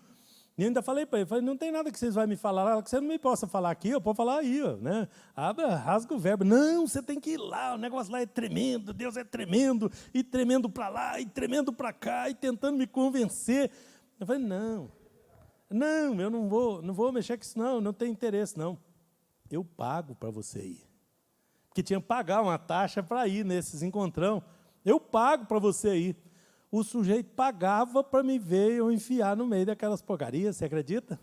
e eu ainda falei para ele, não tem nada que vocês vão me falar lá, que você não me possa falar aqui, eu posso falar aí, ó, né? Abra, rasga o verbo. Não, você tem que ir lá, o negócio lá é tremendo, Deus é tremendo, e tremendo para lá, e tremendo para cá, e tentando me convencer. Eu falei, não, eu não vou mexer com isso, não tenho interesse, não. Eu pago para você ir. Porque tinha que pagar uma taxa para ir nesses encontrão. Eu pago para você ir. O sujeito pagava para me ver eu enfiar no meio daquelas porcarias, você acredita?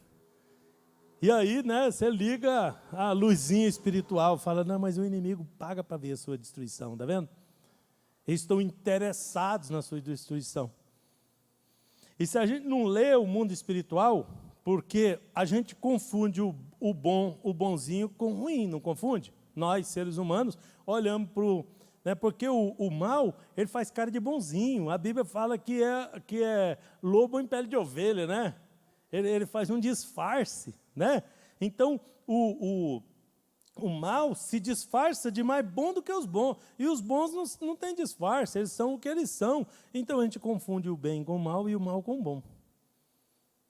E aí, né, você liga a luzinha espiritual, fala, não, mas o inimigo paga para ver a sua destruição, está vendo? Eles estão interessados na sua destruição. E se a gente não lê o mundo espiritual, porque a gente confunde o bonzinho com o ruim, não confunde? Nós, seres humanos, olhamos para o... Né, porque o mal, ele faz cara de bonzinho. A Bíblia fala que é lobo em pele de ovelha, né? Ele faz um disfarce, né? Então, o mal se disfarça de mais bom do que os bons. E os bons não têm disfarce, eles são o que eles são. Então, a gente confunde o bem com o mal e o mal com o bom.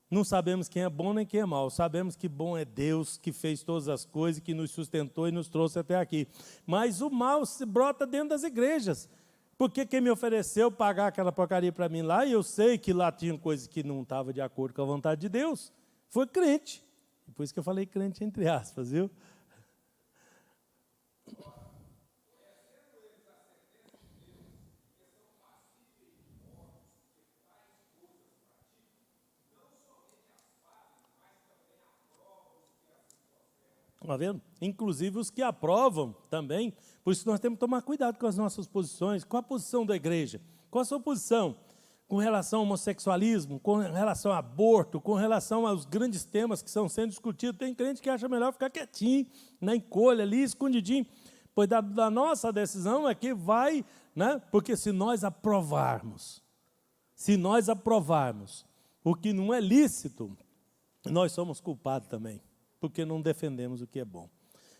Não sabemos quem é bom nem quem é mal. Sabemos que bom é Deus, que fez todas as coisas, que nos sustentou e nos trouxe até aqui. Mas o mal se brota dentro das igrejas. Porque quem me ofereceu pagar aquela porcaria para mim lá, e eu sei que lá tinha coisas que não estavam de acordo com a vontade de Deus, foi crente. Por isso que eu falei crente entre aspas, viu? Está vendo? Inclusive os que aprovam também. Por isso nós temos que tomar cuidado com as nossas posições. Qual a posição da igreja? Qual a sua posição com relação ao homossexualismo, com relação ao aborto, com relação aos grandes temas que estão sendo discutidos? Tem crente que acha melhor ficar quietinho, na encolha ali, escondidinho. Pois da nossa decisão é que vai, né? Porque se nós aprovarmos o que não é lícito, nós somos culpados também. Porque não defendemos o que é bom.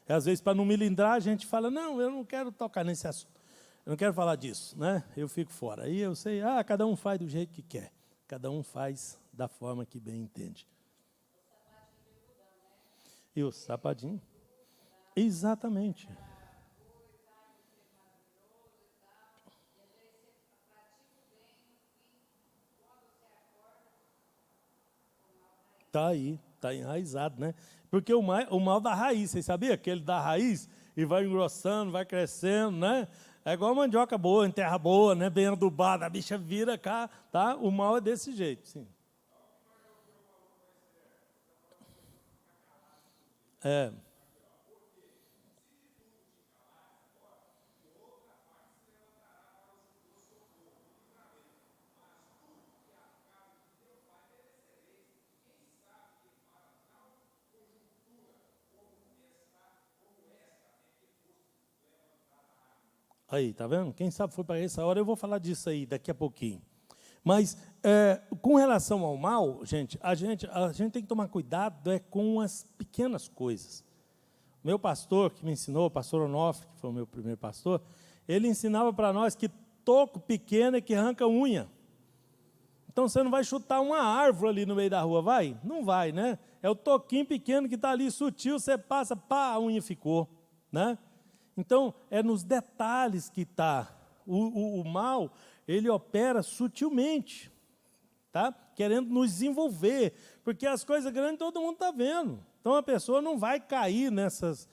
E, às vezes, para não melindrar, a gente fala, não, eu não quero tocar nesse assunto, eu não quero falar disso, né? Eu fico fora. Aí eu sei, cada um faz do jeito que quer, cada um faz da forma que bem entende. E o sapatinho? Exatamente. Está aí, está enraizado, né? Porque o mal da raiz, vocês sabiam? Que ele dá raiz e vai engrossando, vai crescendo, né? É igual mandioca boa, em terra boa, né? Bem adubada, a bicha vira cá, tá? O mal é desse jeito, sim. É. Aí, tá vendo? Quem sabe foi para essa hora, eu vou falar disso aí daqui a pouquinho. Mas, com relação ao mal, a gente tem que tomar cuidado com as pequenas coisas. Meu pastor, que me ensinou, o pastor Onofre, que foi o meu primeiro pastor, ele ensinava para nós que toco pequeno é que arranca unha. Então, você não vai chutar uma árvore ali no meio da rua, vai? Não vai, né? É o toquinho pequeno que está ali, sutil, você passa, pá, a unha ficou, né? Então, é nos detalhes que está. O mal, ele opera sutilmente, tá? Querendo nos envolver, porque as coisas grandes todo mundo está vendo. Então, a pessoa não vai cair nessas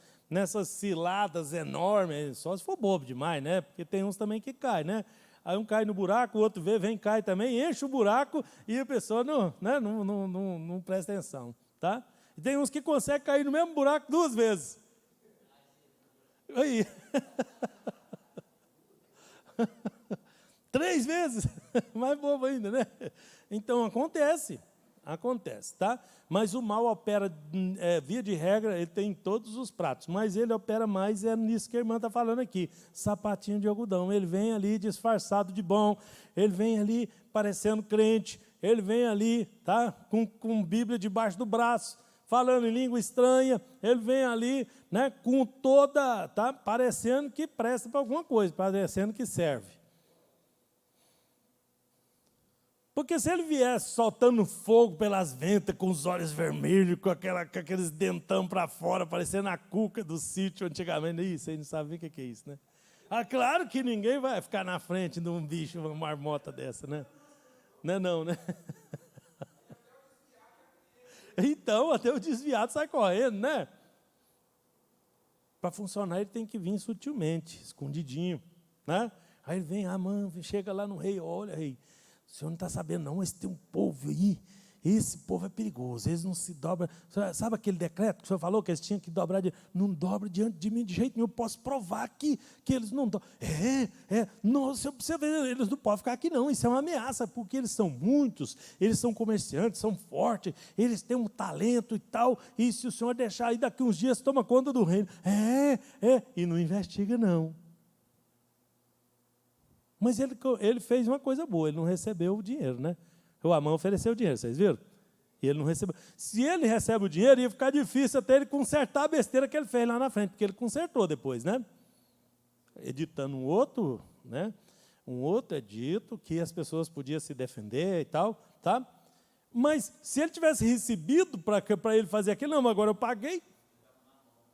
ciladas enormes, só se for bobo demais, né? Porque tem uns também que caem, né? Aí um cai no buraco, o outro vê, vem, cai também, enche o buraco e a pessoa não presta atenção, tá? E tem uns que conseguem cair no mesmo buraco 2 vezes. Aí. 3 vezes, mais bobo ainda, né? Então, acontece, tá? Mas o mal opera, via de regra, ele tem todos os pratos, mas ele opera mais nisso que a irmã está falando aqui, sapatinho de algodão. Ele vem ali disfarçado de bom, ele vem ali parecendo crente, ele vem ali, tá? Com Bíblia debaixo do braço, falando em língua estranha, ele vem ali, né, com toda, tá? Parecendo que presta para alguma coisa, parecendo que serve. Porque se ele viesse soltando fogo pelas ventas, com os olhos vermelhos, com aqueles dentão para fora, parecendo a cuca do sítio antigamente, isso aí não sabe o que é isso, né? Ah, claro que ninguém vai ficar na frente de um bicho, uma marmota dessa, né? Não, né? Então, até o desviado sai correndo, né? Para funcionar, ele tem que vir sutilmente, escondidinho, né? Aí ele vem, mano, chega lá no rei, olha, rei, o senhor não está sabendo não, mas tem um povo aí, esse povo é perigoso, eles não se dobram. Sabe aquele decreto que o senhor falou que eles tinham que dobrar? Não dobra diante de mim de jeito nenhum, eu posso provar que eles não dobram. Nossa, você vê, eles não podem ficar aqui não, isso é uma ameaça, porque eles são muitos, eles são comerciantes, são fortes, eles têm um talento e tal, e se o senhor deixar aí daqui uns dias, toma conta do reino. E não investiga não. Mas ele fez uma coisa boa, ele não recebeu o dinheiro, né? O Amã ofereceu o dinheiro, vocês viram? E ele não recebeu. Se ele recebe o dinheiro, ia ficar difícil até ele consertar a besteira que ele fez lá na frente, porque ele consertou depois, né? Editando um outro, né? Um outro edito que as pessoas podiam se defender e tal, tá? Mas se ele tivesse recebido para ele fazer aquilo, não, agora eu paguei,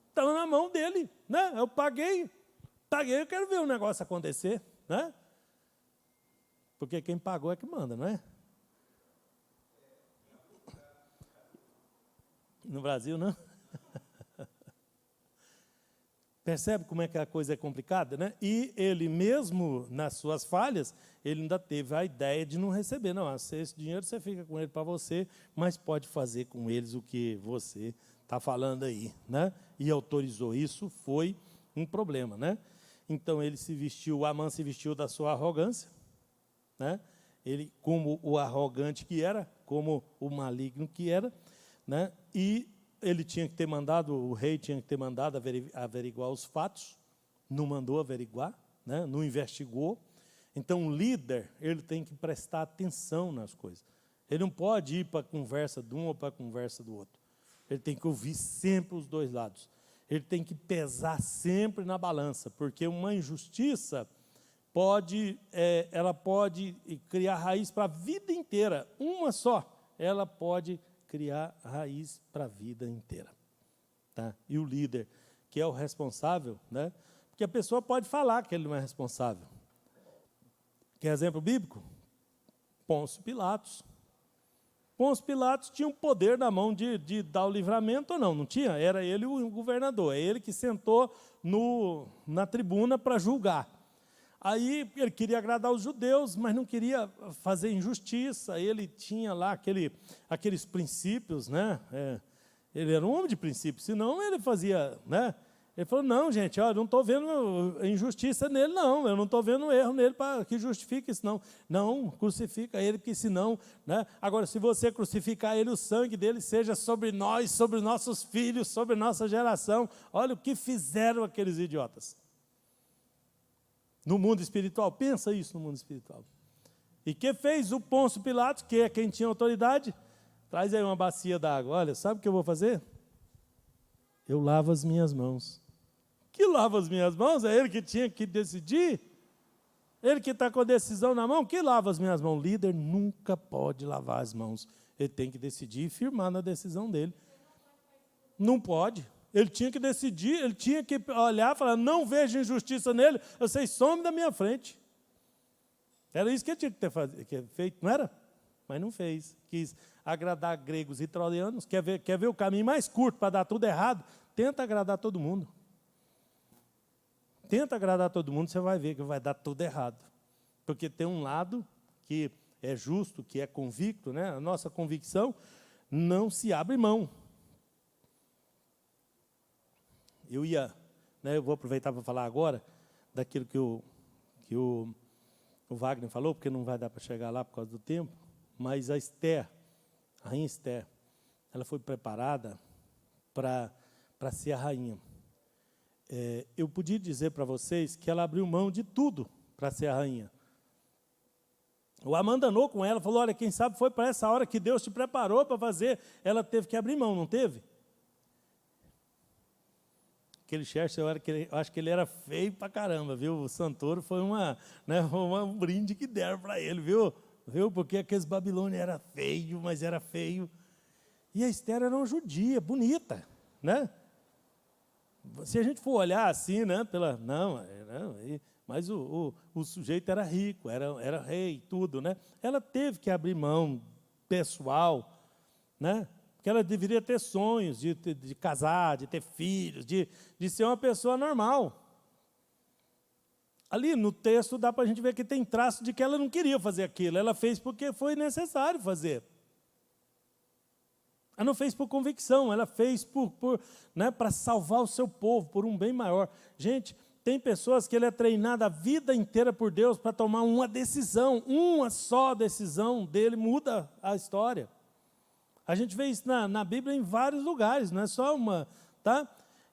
estava na mão dele, né? Eu paguei, eu quero ver o negócio acontecer, né? Porque quem pagou é que manda, não é? No Brasil, não? Percebe como é que a coisa é complicada, né? E ele mesmo, nas suas falhas, ele ainda teve a ideia de não receber. Não, esse dinheiro você fica com ele para você, mas pode fazer com eles o que você está falando aí, né? E autorizou isso, foi um problema, né? Então, ele se vestiu, Amã se vestiu da sua arrogância, né? Ele, como o arrogante que era, como o maligno que era, né? E ele tinha que ter mandado, o rei tinha que ter mandado averiguar os fatos, não mandou averiguar, né? Não investigou. Então, o líder, ele tem que prestar atenção nas coisas. Ele não pode ir para a conversa de um ou para a conversa do outro. Ele tem que ouvir sempre os dois lados. Ele tem que pesar sempre na balança, porque uma injustiça ela pode criar raiz para a vida inteira. Uma só, ela pode criar raiz para a vida inteira. Tá? E o líder, que é o responsável, né? Porque a pessoa pode falar que ele não é responsável. Quer exemplo bíblico? Pôncio Pilatos. Pôncio Pilatos tinha um poder na mão de dar o livramento ou não? Não tinha? Era ele o governador, é ele que sentou na tribuna para julgar. Aí ele queria agradar os judeus, mas não queria fazer injustiça. Ele tinha lá aqueles princípios, né? Ele era um homem de princípios, senão ele fazia, né? Ele falou, não, gente, eu não estou vendo injustiça nele, não. Eu não estou vendo erro nele para que justifique isso, não. Não, crucifica ele, porque senão, né? Agora, se você crucificar ele, o sangue dele seja sobre nós, sobre nossos filhos, sobre nossa geração. Olha o que fizeram aqueles idiotas. No mundo espiritual, pensa isso no mundo espiritual. E que fez o Pôncio Pilatos, que é quem tinha autoridade? Traz aí uma bacia d'água. Olha, sabe o que eu vou fazer? Eu lavo as minhas mãos. Que lava as minhas mãos? É ele que tinha que decidir? Ele que está com a decisão na mão? Que lava as minhas mãos? O líder nunca pode lavar as mãos. Ele tem que decidir e firmar na decisão dele. Não pode. Ele tinha que decidir, ele tinha que olhar e falar, não vejo injustiça nele, vocês somem da minha frente. Era isso que ele tinha que ter feito, não era? Mas não fez. Quis agradar gregos e troianos, quer ver o caminho mais curto para dar tudo errado? Tenta agradar todo mundo. Tenta agradar todo mundo, você vai ver que vai dar tudo errado. Porque tem um lado que é justo, que é convicto, né? A nossa convicção não se abre mão. Eu vou aproveitar para falar agora daquilo que o Wagner falou, porque não vai dar para chegar lá por causa do tempo, mas a rainha Esther, ela foi preparada para ser a rainha. Eu podia dizer para vocês que ela abriu mão de tudo para ser a rainha. O Amã andou com ela, falou, olha, quem sabe foi para essa hora que Deus te preparou para fazer. Ela teve que abrir mão, não teve? Aquele Churchill, eu acho que ele era feio pra caramba, viu? O Santoro foi um brinde que deram para ele, viu? Porque aqueles babilônios era feio, mas era feio. E a Esther era uma judia, bonita, né? Se a gente for olhar assim, né? Mas o sujeito era rico, era rei, tudo, né? Ela teve que abrir mão pessoal, né? Porque ela deveria ter sonhos de casar, de ter filhos, de ser uma pessoa normal. Ali no texto dá para a gente ver que tem traço de que ela não queria fazer aquilo. Ela fez porque foi necessário fazer. Ela não fez por convicção, ela fez para salvar o seu povo, por um bem maior. Gente, tem pessoas que ele é treinado a vida inteira por Deus para tomar uma decisão. Uma só decisão dele muda a história. A gente vê isso na Bíblia em vários lugares, não é só uma, tá?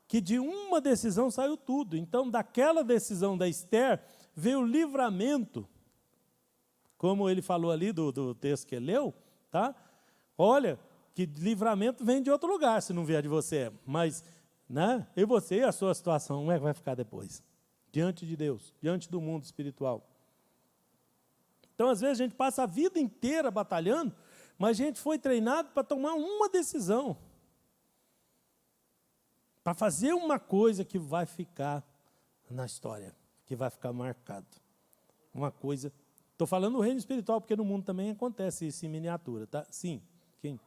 Que de uma decisão saiu tudo. Então, daquela decisão da Esther, veio o livramento, como ele falou ali do texto que ele leu, tá? Olha, que livramento vem de outro lugar, se não vier de você. Mas, né? E você, a sua situação, como é que vai ficar depois? Diante de Deus, diante do mundo espiritual. Então, às vezes, a gente passa a vida inteira batalhando, mas a gente foi treinado para tomar uma decisão. Para fazer uma coisa que vai ficar na história, que vai ficar marcado. Uma coisa... Estou falando do reino espiritual, porque no mundo também acontece isso em miniatura, tá? Sim. Quem?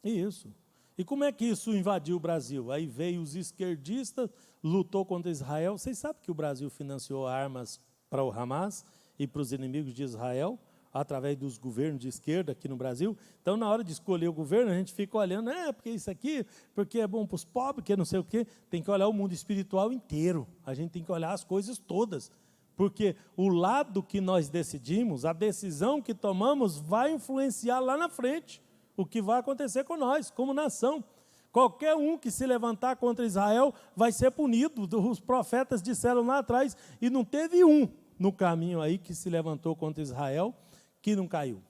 Isso. E como é que isso invadiu o Brasil? Aí veio os esquerdistas, lutou contra Israel. Vocês sabem que o Brasil financiou armas para o Hamas e para os inimigos de Israel, através dos governos de esquerda aqui no Brasil. Então, na hora de escolher o governo, a gente fica olhando, porque isso aqui, porque é bom para os pobres, porque não sei o quê. Tem que olhar o mundo espiritual inteiro. A gente tem que olhar as coisas todas. Porque o lado que nós decidimos, a decisão que tomamos, vai influenciar lá na frente o que vai acontecer com nós, como nação. Qualquer um que se levantar contra Israel vai ser punido. Os profetas disseram lá atrás, e não teve um no caminho aí que se levantou contra Israel, que não caiu.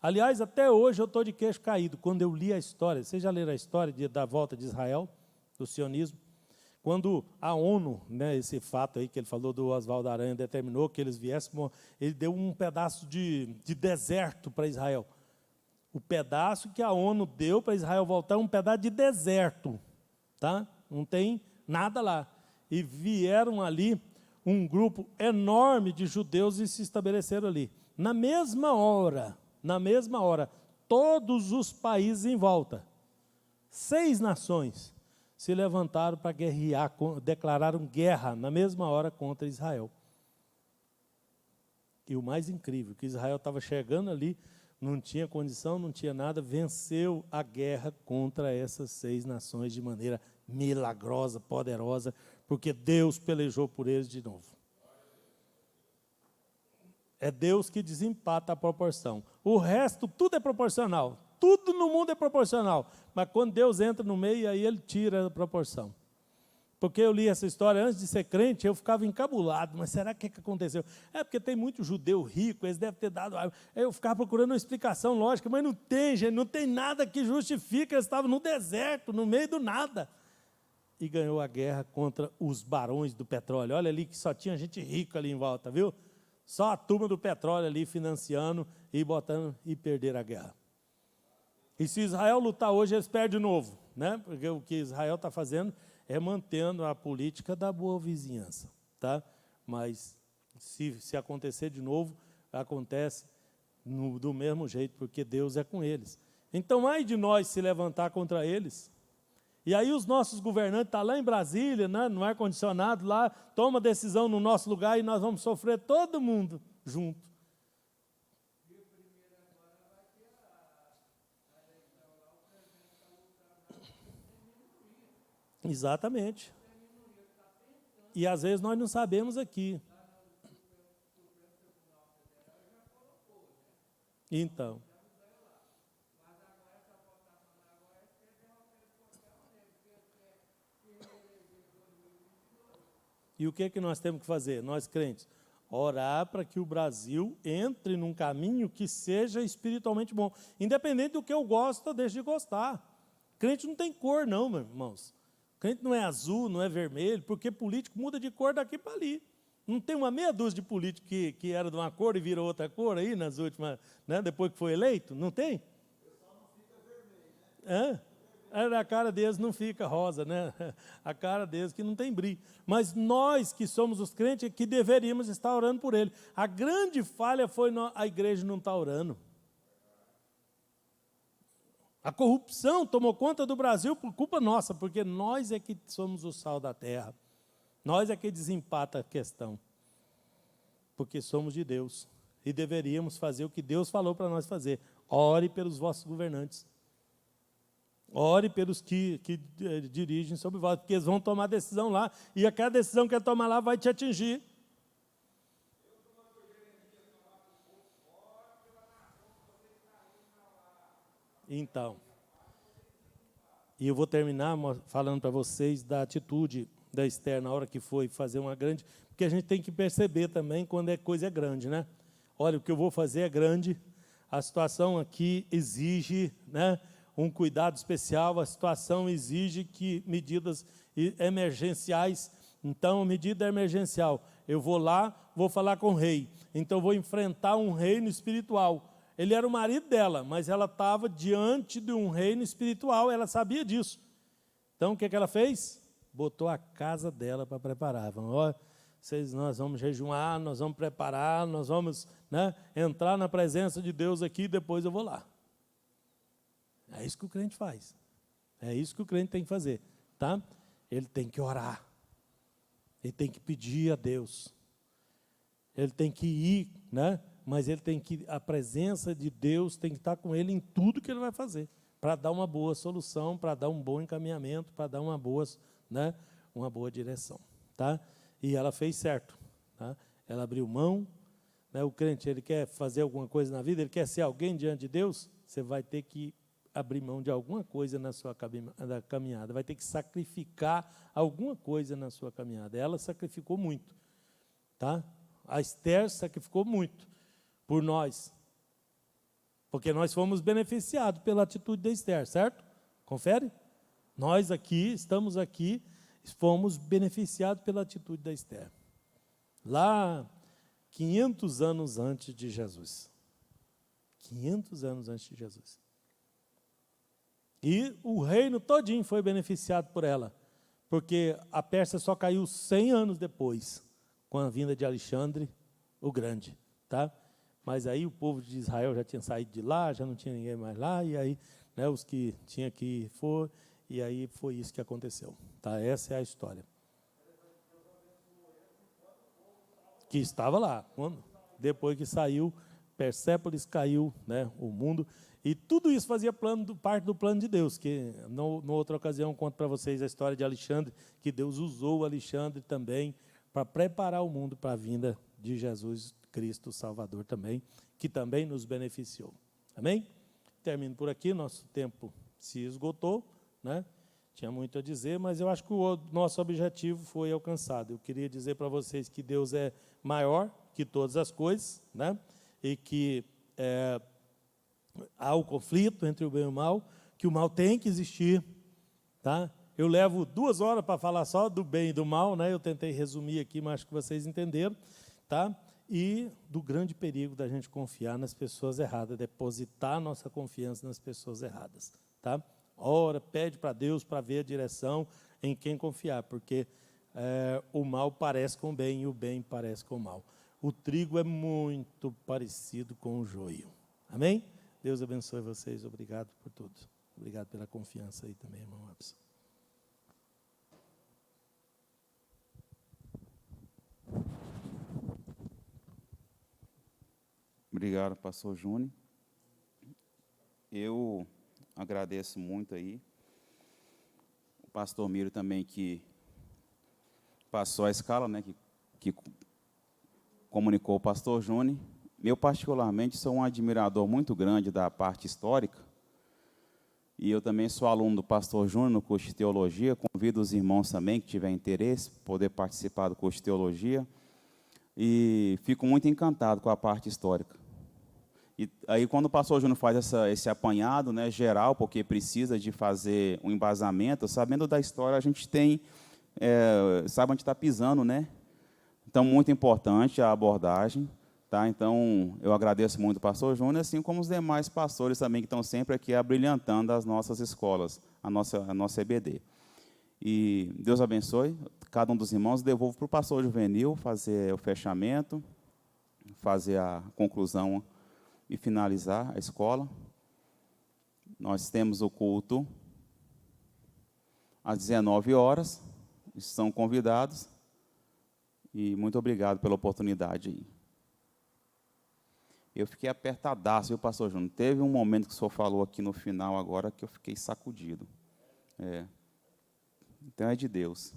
Aliás, até hoje eu estou de queixo caído, quando eu li a história. Vocês já leram a história da volta de Israel, do sionismo? Quando a ONU, esse fato aí que ele falou do Oswaldo Aranha, determinou que eles viessem, ele deu um pedaço de deserto para Israel. O pedaço que a ONU deu para Israel voltar é um pedaço de deserto, tá? Não tem nada lá. E vieram ali um grupo enorme de judeus e se estabeleceram ali. Na mesma hora, todos os países em volta, 6 nações, se levantaram para guerrear, declararam guerra na mesma hora contra Israel. E o mais incrível, que Israel estava chegando ali, não tinha condição, não tinha nada, venceu a guerra contra essas 6 nações de maneira milagrosa, poderosa, porque Deus pelejou por eles de novo. É Deus que desempata a proporção. O resto, tudo é proporcional. Tudo no mundo é proporcional. Mas quando Deus entra no meio, aí Ele tira a proporção. Porque eu li essa história, antes de ser crente, eu ficava encabulado. Mas será que aconteceu? É porque tem muito judeu rico, eles devem ter dado... Eu ficava procurando uma explicação lógica, mas não tem, gente, não tem nada que justifique. Eles estavam no deserto, no meio do nada. E ganhou a guerra contra os barões do petróleo. Olha ali que só tinha gente rica ali em volta, viu? Só a turma do petróleo ali financiando e botando e perder a guerra. E se Israel lutar hoje, eles perdem de novo, né? Porque o que Israel está fazendo é mantendo a política da boa vizinhança, tá? Mas se acontecer de novo, acontece do mesmo jeito, porque Deus é com eles. Então, ai de nós se levantar contra eles. E aí os nossos governantes estão lá em Brasília, né, no ar-condicionado lá, toma decisão no nosso lugar e nós vamos sofrer todo mundo junto. Exatamente. E às vezes nós não sabemos aqui. Então. E o que é que nós temos que fazer, nós crentes? Orar para que o Brasil entre num caminho que seja espiritualmente bom. Independente do que eu gosto ou deixo de gostar. Crente não tem cor não, meus irmãos. Crente não é azul, não é vermelho, porque político muda de cor daqui para ali. Não tem uma meia dúzia de político que era de uma cor e virou outra cor aí nas últimas, né, depois que foi eleito? Não tem? O pessoal não fica vermelho, né? A cara deles não fica rosa, né? A cara deles que não tem brilho. Mas nós que somos os crentes que deveríamos estar orando por ele. A grande falha foi a igreja não estar orando. A corrupção tomou conta do Brasil por culpa nossa, porque nós é que somos o sal da terra. Nós é que desempata a questão. Porque somos de Deus. E deveríamos fazer o que Deus falou para nós fazer. Ore pelos vossos governantes. Ore pelos que dirigem sobre vós, porque eles vão tomar decisão lá, e aquela decisão que ele tomar lá vai te atingir. Então, e eu vou terminar falando para vocês da atitude da Esther na hora que foi fazer uma grande... Porque a gente tem que perceber também quando é coisa grande, né? Olha, o que eu vou fazer é grande, a situação aqui exige, né, um cuidado especial, a situação exige que medidas emergenciais. Então, medida emergencial, eu vou lá, vou falar com o rei. Então, vou enfrentar um reino espiritual. Ele era o marido dela, mas ela estava diante de um reino espiritual, ela sabia disso. Então, o que ela fez? Botou a casa dela para preparar. Falou, ó, nós vamos jejuar, nós vamos preparar, nós vamos, né, entrar na presença de Deus aqui, depois eu vou lá. É isso que o crente faz. É isso que o crente tem que fazer, tá? Ele tem que orar. Ele tem que pedir a Deus. Ele tem que ir, né? Mas ele tem que, a presença de Deus tem que estar com ele em tudo que ele vai fazer, para dar uma boa solução, para dar um bom encaminhamento, para dar uma boa, né, uma boa direção, tá? E ela fez certo, tá? Ela abriu mão, né? O crente, ele quer fazer alguma coisa na vida, ele quer ser alguém diante de Deus, você vai ter que abrir mão de alguma coisa na sua caminhada, vai ter que sacrificar alguma coisa na sua caminhada. Ela sacrificou muito, tá? A Esther sacrificou muito por nós, porque nós fomos beneficiados pela atitude da Esther, certo? Confere? Nós aqui, estamos aqui, fomos beneficiados pela atitude da Esther. Lá, 500 anos antes de Jesus. 500 anos antes de Jesus. E o reino todinho foi beneficiado por ela, porque a Pérsia só caiu 100 anos depois, com a vinda de Alexandre o Grande. Tá? Mas aí o povo de Israel já tinha saído de lá, já não tinha ninguém mais lá, e aí, né, os que tinham que ir foram, e aí foi isso que aconteceu. Tá? Essa é a história. Que estava lá. Depois que saiu, Persépolis caiu, né, o mundo. E tudo isso fazia parte do plano de Deus, que numa outra ocasião eu conto para vocês a história de Alexandre, que Deus usou Alexandre também para preparar o mundo para a vinda de Jesus Cristo Salvador também, que também nos beneficiou. Amém? Termino por aqui, nosso tempo se esgotou, né? Tinha muito a dizer, mas eu acho que o nosso objetivo foi alcançado. Eu queria dizer para vocês que Deus é maior que todas as coisas, né? E que há o conflito entre o bem e o mal, que o mal tem que existir, tá? Eu levo 2 horas para falar só do bem e do mal, né? Eu tentei resumir aqui, mas acho que vocês entenderam, tá? E do grande perigo da gente confiar nas pessoas erradas, depositar nossa confiança nas pessoas erradas, tá? Ora, pede para Deus para ver a direção em quem confiar, porque o mal parece com o bem e o bem parece com o mal. O trigo é muito parecido com o joio. Amém? Deus abençoe vocês. Obrigado por tudo. Obrigado pela confiança aí também, irmão Abson. Obrigado, pastor Júnior. Eu agradeço muito aí. O pastor Miro também, que passou a escala, né, que comunicou o pastor Júnior. Eu, particularmente, sou um admirador muito grande da parte histórica. E eu também sou aluno do pastor Júnior no curso de teologia. Convido os irmãos também que tiverem interesse, poder participar do curso de teologia. E fico muito encantado com a parte histórica. E aí, quando o pastor Júnior faz esse apanhado, né, geral, porque precisa de fazer um embasamento, sabendo da história, a gente tem, sabe onde está pisando, né? Então, muito importante a abordagem. Tá? Então, eu agradeço muito o pastor Júnior, assim como os demais pastores também que estão sempre aqui abrilhantando as nossas escolas, a nossa EBD. E Deus abençoe cada um dos irmãos. Devolvo para o pastor Juvenil fazer o fechamento, fazer a conclusão e finalizar a escola. Nós temos o culto às 19 horas. Estão convidados. E muito obrigado pela oportunidade aí. Eu fiquei apertadaço, viu, pastor Júnior? Teve um momento que o senhor falou aqui no final agora que eu fiquei sacudido. Então é de Deus.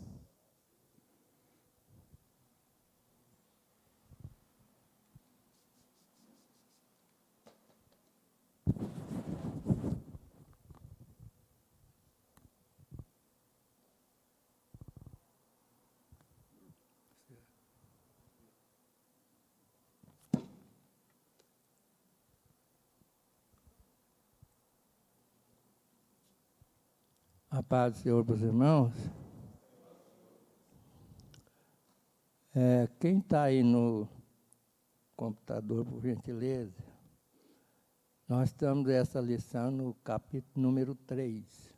A paz do Senhor para os irmãos. Quem está aí no computador, por gentileza, nós estamos nessa lição no capítulo número 3.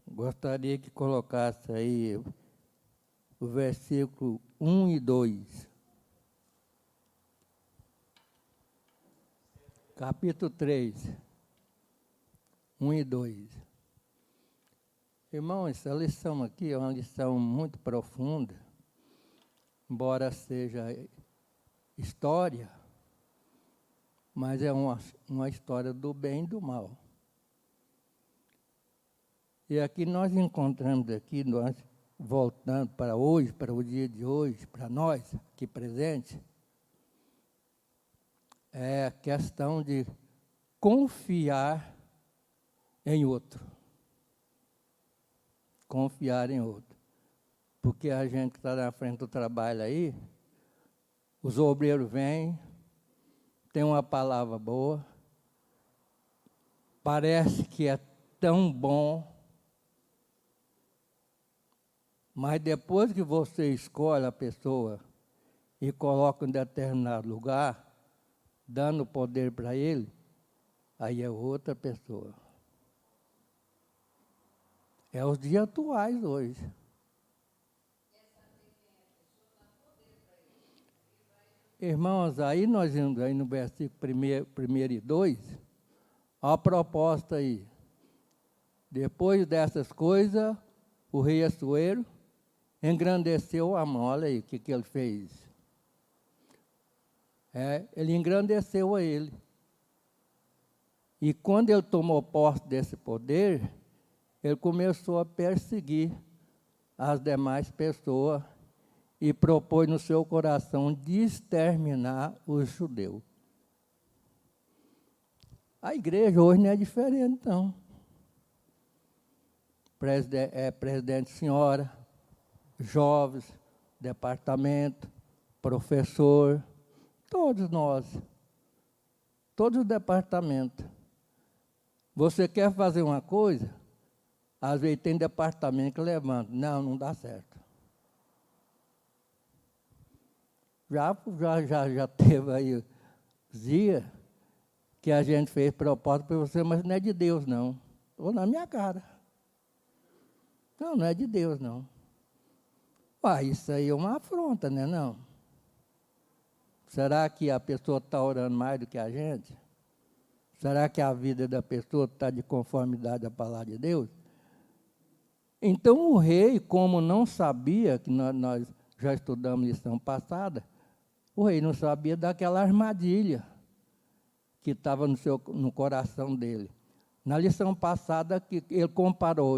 Gostaria que colocasse aí o versículo 1 e 2. Capítulo 3, 1 e 2. Irmão, essa lição aqui é uma lição muito profunda, embora seja história, mas é uma história do bem e do mal. E aqui nós encontramos aqui, nós voltando para hoje, para o dia de hoje, para nós aqui presente, é a questão de confiar em outro. Confiar em outro. Porque a gente que está na frente do trabalho aí, os obreiros vêm, tem uma palavra boa, parece que é tão bom, mas depois que você escolhe a pessoa e coloca em determinado lugar, dando poder para ele, aí é outra pessoa. É os dias atuais hoje. Irmãos, aí nós vimos aí no versículo 1 e 2, a proposta aí. Depois dessas coisas, o rei Assuero engrandeceu Amã. Olha aí o que ele fez. Ele engrandeceu a ele. E quando ele tomou posse desse poder, ele começou a perseguir as demais pessoas e propôs no seu coração de exterminar os judeus. A igreja hoje não é diferente, não. Presidente, senhora, jovens, departamento, professor, todos nós, todos os departamentos. Você quer fazer uma coisa, às vezes tem departamento que levanta, não dá certo. Já teve aí dias que a gente fez proposta para você, mas não é de Deus, não. Ou na minha cara. Não é de Deus, não. Isso aí é uma afronta, né, não? Será que a pessoa está orando mais do que a gente? Será que a vida da pessoa está de conformidade à palavra de Deus? Então o rei, como não sabia, que nós já estudamos lição passada, o rei não sabia daquela armadilha que estava no coração dele. Na lição passada, que ele comparou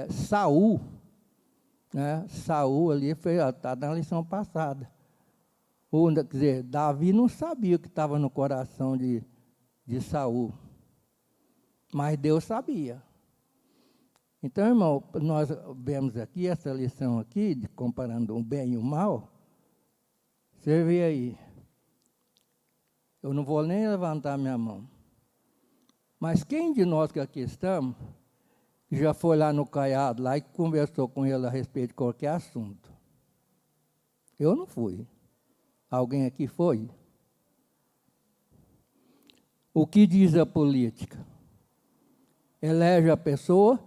Saul, né? Saul ali, está na lição passada. Quer dizer, Davi não sabia o que estava no coração de Saul, mas Deus sabia. Então, irmão, nós vemos aqui, essa lição aqui, comparando o bem e o mal. Você vê aí, eu não vou nem levantar minha mão, mas quem de nós que aqui estamos, já foi lá no Caiado, lá e conversou com ele a respeito de qualquer assunto? Eu não fui. Alguém aqui foi? O que diz a política? Elege a pessoa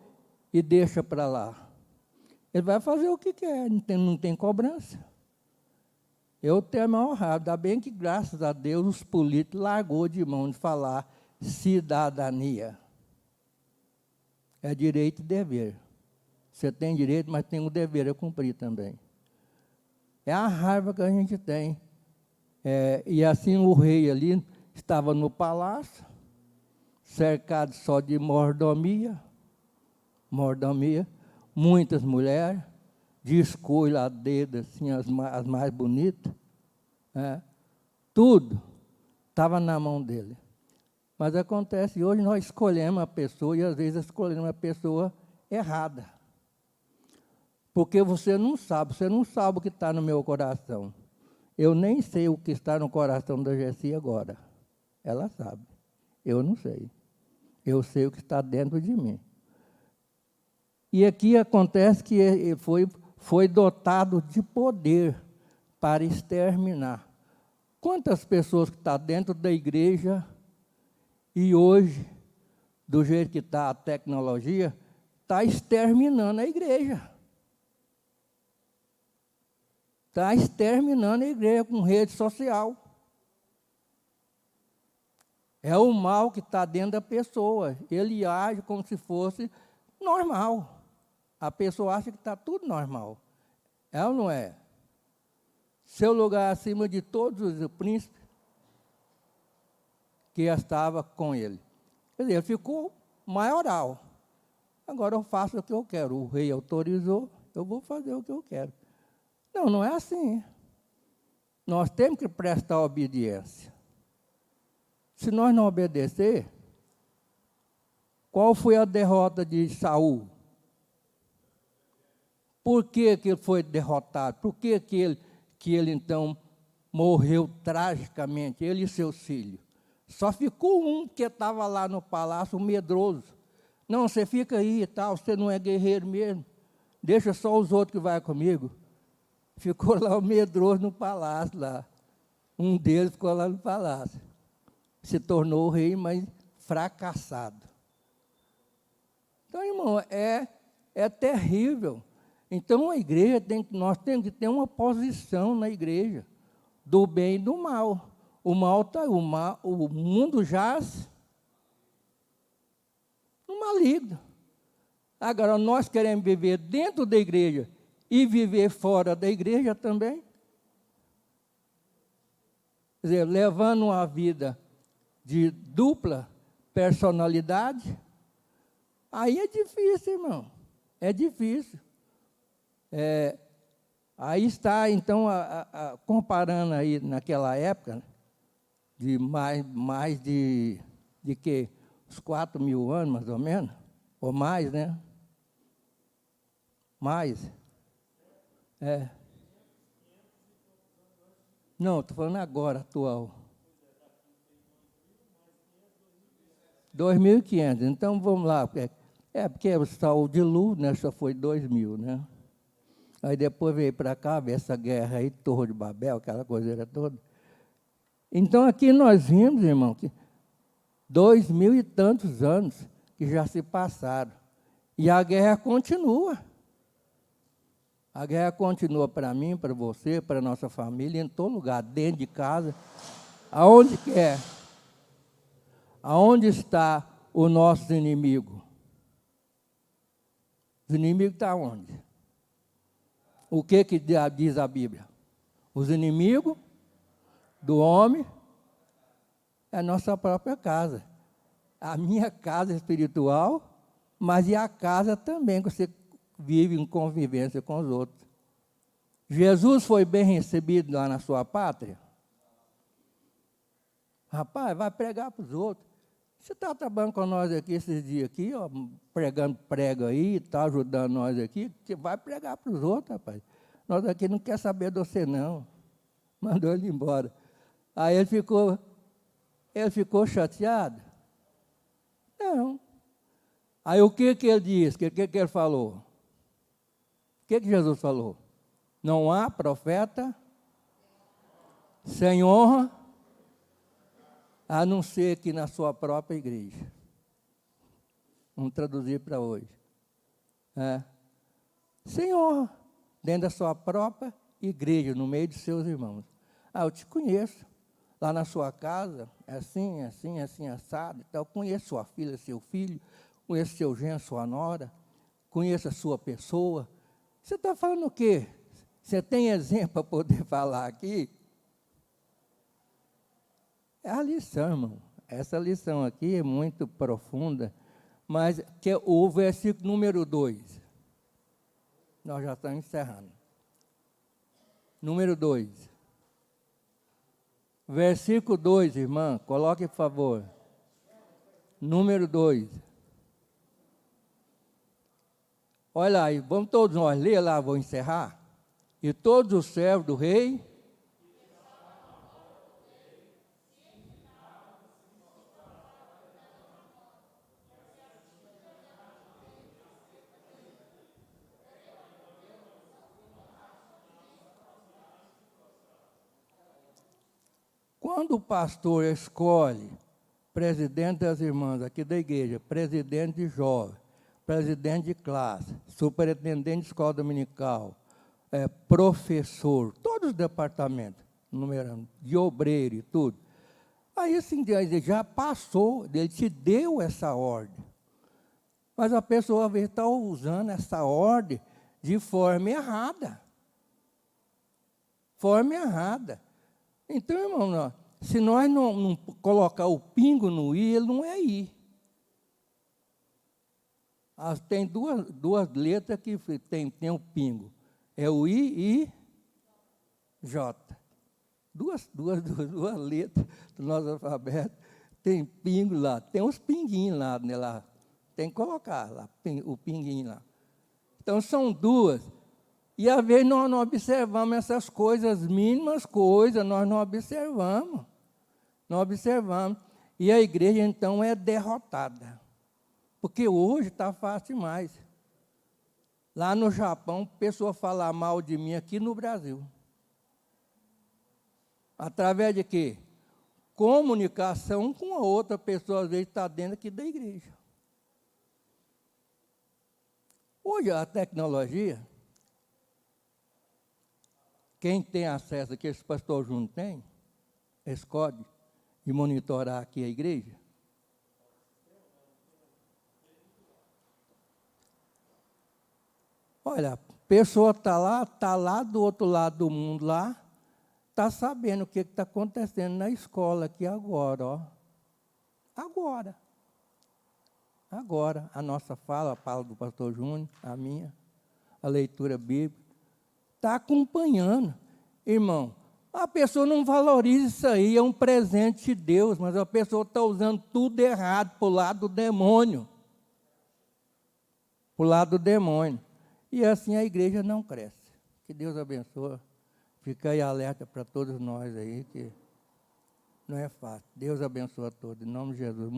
e deixa para lá. Ele vai fazer o que quer, não tem cobrança. Eu tenho a maior raiva, ainda bem que, graças a Deus, os políticos largou de mão de falar cidadania. É direito e dever. Você tem direito, mas tem o dever a cumprir também. É a raiva que a gente tem. E assim o rei ali estava no palácio, cercado só de mordomia, muitas mulheres, de escolha a dedo, assim, as mais bonitas, tudo estava na mão dele. Mas acontece, hoje nós escolhemos a pessoa, e às vezes escolhemos a pessoa errada. Porque você não sabe o que está no meu coração. Eu nem sei o que está no coração da Jessi agora. Ela sabe. Eu não sei. Eu sei o que está dentro de mim. E aqui acontece que ele foi dotado de poder para exterminar. Quantas pessoas que estão dentro da igreja e hoje, do jeito que está a tecnologia, está exterminando a igreja. Está exterminando a igreja com rede social. É o mal que está dentro da pessoa. Ele age como se fosse normal. A pessoa acha que está tudo normal. É ou não é? Seu lugar acima de todos os príncipes que estava com ele. Quer dizer, ele ficou maioral. Agora eu faço o que eu quero. O rei autorizou, eu vou fazer o que eu quero. Não é assim. Nós temos que prestar obediência. Se nós não obedecer, qual foi a derrota de Saul? Por que ele foi derrotado? Por que ele então morreu tragicamente, ele e seus filhos? Só ficou um que estava lá no palácio, medroso. Não, você fica aí e tal, você não é guerreiro mesmo. Deixa só os outros que vão comigo. Ficou lá o medroso no palácio lá. Um deles ficou lá no palácio. Se tornou rei, mas fracassado. Então, irmão, é terrível. Então, a igreja nós temos que ter uma posição na igreja, do bem e do mal. O mundo jaz no maligno. Agora, nós queremos viver dentro da igreja e viver fora da igreja também. Quer dizer, levando uma vida de dupla personalidade, aí é difícil, irmão. É difícil. Aí está, então, comparando aí naquela época, de mais de quê? Uns 4.000 anos, mais ou menos, ou mais, né? Mais. Não, estou falando agora, atual. 2.500. Então, vamos lá. Porque o dilúvio, né, só foi 2.000, né? Aí depois veio para cá, veio essa guerra aí, Torre de Babel, aquela coiseira toda. Então, aqui nós vimos, irmão, que 2.000 e tantos anos que já se passaram. E a guerra continua. A guerra continua para mim, para você, para a nossa família, em todo lugar, dentro de casa, aonde quer. Aonde está o nosso inimigo? Os inimigos estão onde? O que diz a Bíblia? Os inimigos do homem é a nossa própria casa. A minha casa espiritual, mas e a casa também, que você vive em convivência com os outros. Jesus foi bem recebido lá na sua pátria? Rapaz, vai pregar para os outros. Você está trabalhando com nós aqui esses dias aqui, ó, pregando prego aí, está ajudando nós aqui, você vai pregar para os outros, rapaz. Nós aqui não quer saber de você, não. Mandou ele embora. Aí ele ficou chateado? Não. Aí o que ele disse? O que ele falou? O que Jesus falou? Não há profeta sem honra, a não ser que na sua própria igreja. Vamos traduzir para hoje. Sem honra, dentro da sua própria igreja, no meio de seus irmãos. Eu te conheço. Lá na sua casa, é assim, assim, assim, assado. Então, eu conheço sua filha, seu filho, conheço seu genro, sua nora, conheço a sua pessoa. Você está falando o quê? Você tem exemplo para poder falar aqui? É a lição, irmão. Essa lição aqui é muito profunda, mas que é o versículo número 2. Nós já estamos encerrando. Número 2. Versículo 2, irmã, coloque, por favor. Número 2. Olha aí, vamos todos nós ler lá, vou encerrar. E todos os servos do rei quando o pastor escolhe presidente das irmãs aqui da igreja, presidente de jovem, presidente de classe, superintendente de escola dominical, professor, todos os departamentos, numerando, de obreiro e tudo. Aí, assim, ele já passou, ele te deu essa ordem. Mas a pessoa, às vezes, está usando essa ordem de forma errada. Forma errada. Então, irmão, se nós não colocar o pingo no i, ele não é i. Tem duas letras que tem o pingo. É o I e J. Duas letras do nosso alfabeto. Tem pingo lá. Tem uns pinguinhos lá, né, lá. Tem que colocar lá, o pinguinho lá. Então, são duas. E, às vezes, nós não observamos essas coisas, mínimas coisas, nós não observamos. Não observamos. E a igreja, então, é derrotada. Porque hoje está fácil demais. Lá no Japão, pessoa falar mal de mim aqui no Brasil. Através de quê? Comunicação com a outra pessoa, às vezes está dentro aqui da igreja. Hoje a tecnologia, quem tem acesso aqui, esse pastor Júnior tem, esse código de monitorar aqui a igreja. Olha, a pessoa está lá do outro lado do mundo, lá, está sabendo o que está acontecendo na escola aqui agora, ó. Agora, a nossa fala, a fala do pastor Júnior, a minha, a leitura bíblica, está acompanhando. Irmão, a pessoa não valoriza isso aí, é um presente de Deus, mas a pessoa está usando tudo errado para o lado do demônio. Para o lado do demônio. E assim a igreja não cresce. Que Deus abençoe. Fica aí alerta para todos nós aí, que não é fácil. Deus abençoe a todos, em nome de Jesus.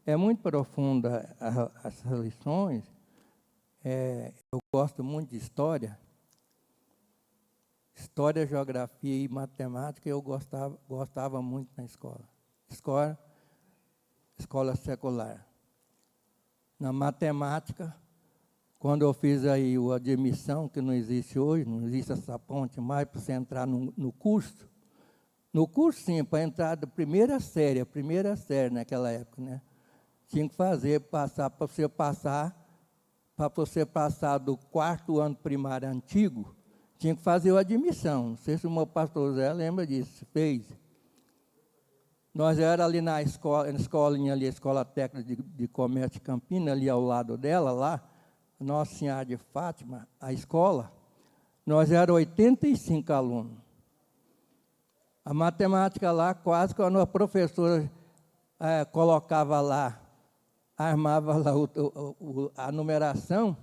É muito profunda essas lições. Eu gosto muito de história. História, geografia e matemática eu gostava muito na escola. Escola secular. Na matemática, quando eu fiz aí a admissão, que não existe hoje, não existe essa ponte mais para você entrar no curso. No curso, sim, para entrar da primeira série naquela época, né? Tinha que para você passar do 4º ano primário antigo, tinha que fazer a admissão. Não sei se o meu pastor Zé lembra disso, fez. Nós era ali na escolinha ali, a Escola Técnica de Comércio de Campinas, ali ao lado dela, lá, Nossa Senhora de Fátima, a escola, nós éramos 85 alunos. A matemática lá, quase quando a professora colocava lá, armava lá a numeração,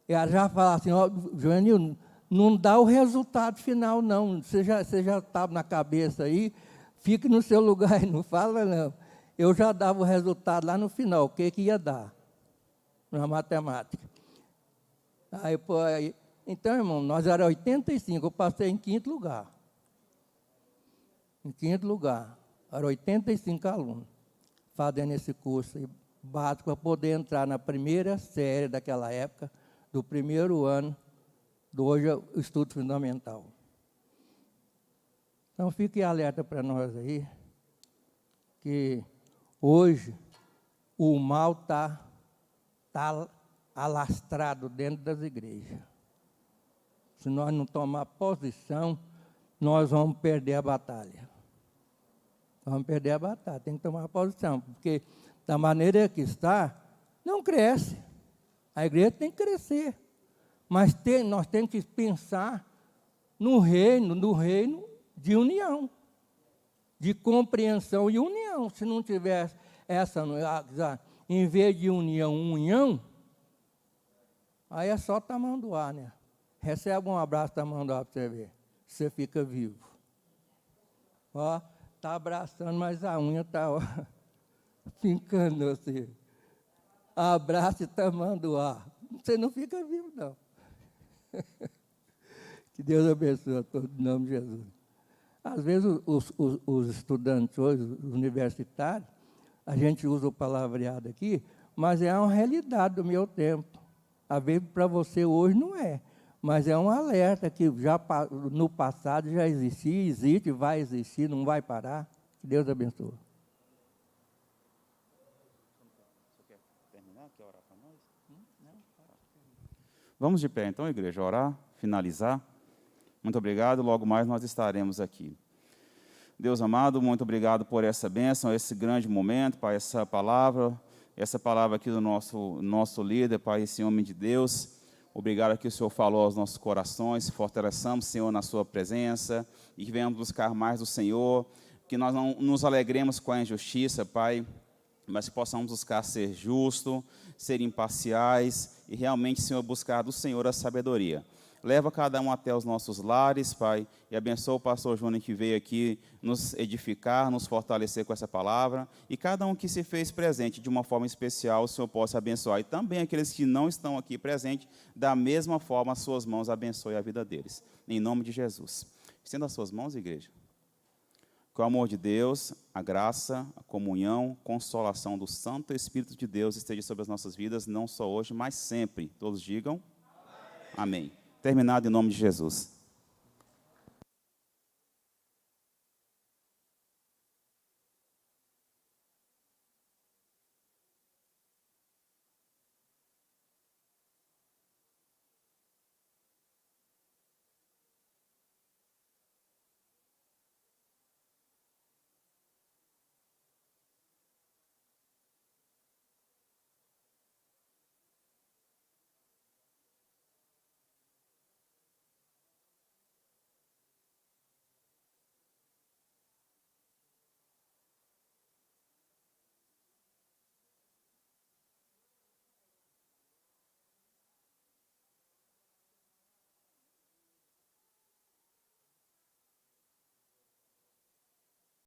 e ela já falava assim, ó, Joanil, não dá o resultado final, não. Você já estava na cabeça aí, fique no seu lugar e não fala, não. Eu já dava o resultado lá no final, o que ia dar na matemática. Então, irmão, nós éramos 85, eu passei em 5º lugar. Em 5º lugar. Eram 85 alunos fazendo esse curso aí, básico para poder entrar na primeira série daquela época, do 1º ano, do hoje o estudo fundamental. Então, fique alerta para nós aí, que hoje o mal está alastrado dentro das igrejas. Se nós não tomar posição, nós vamos perder a batalha. Vamos perder a batalha, tem que tomar posição, porque da maneira que está, não cresce. A igreja tem que crescer. Mas nós temos que pensar no reino de união, de compreensão e união. Se não tiver em vez de união, aí é só tamanduá, né? Recebe um abraço tamanduá para você ver. Você fica vivo. Ó, está abraçando, mas a unha está fincando você. Abraço e tamanduá. Você não fica vivo, não. Que Deus abençoe a todos, em nome de Jesus. Às vezes, os estudantes hoje, os universitários, a gente usa o palavreado aqui, mas é uma realidade do meu tempo. Às vezes, para você hoje, não é. Mas é um alerta que já no passado já existia, existe, vai existir, não vai parar. Que Deus abençoe. Você quer terminar? Quer orar para nós? Vamos de pé, então, igreja, orar, finalizar. Muito obrigado, logo mais nós estaremos aqui. Deus amado, muito obrigado por essa bênção, esse grande momento, Pai, essa palavra aqui do nosso líder, Pai, esse homem de Deus. Obrigado que o Senhor falou aos nossos corações, fortaleçamos, Senhor, na sua presença e que venhamos buscar mais do Senhor, que nós não nos alegremos com a injustiça, Pai, mas que possamos buscar ser justo, ser imparciais e realmente, Senhor, buscar do Senhor a sabedoria. Leva cada um até os nossos lares, Pai, e abençoa o pastor Júnior que veio aqui nos edificar, nos fortalecer com essa palavra, e cada um que se fez presente de uma forma especial, o Senhor possa abençoar, e também aqueles que não estão aqui presentes, da mesma forma, as suas mãos abençoe a vida deles. Em nome de Jesus. Estenda as suas mãos, igreja. Que o amor de Deus, a graça, a comunhão, consolação do Santo Espírito de Deus esteja sobre as nossas vidas, não só hoje, mas sempre. Todos digam amém. Terminado em nome de Jesus.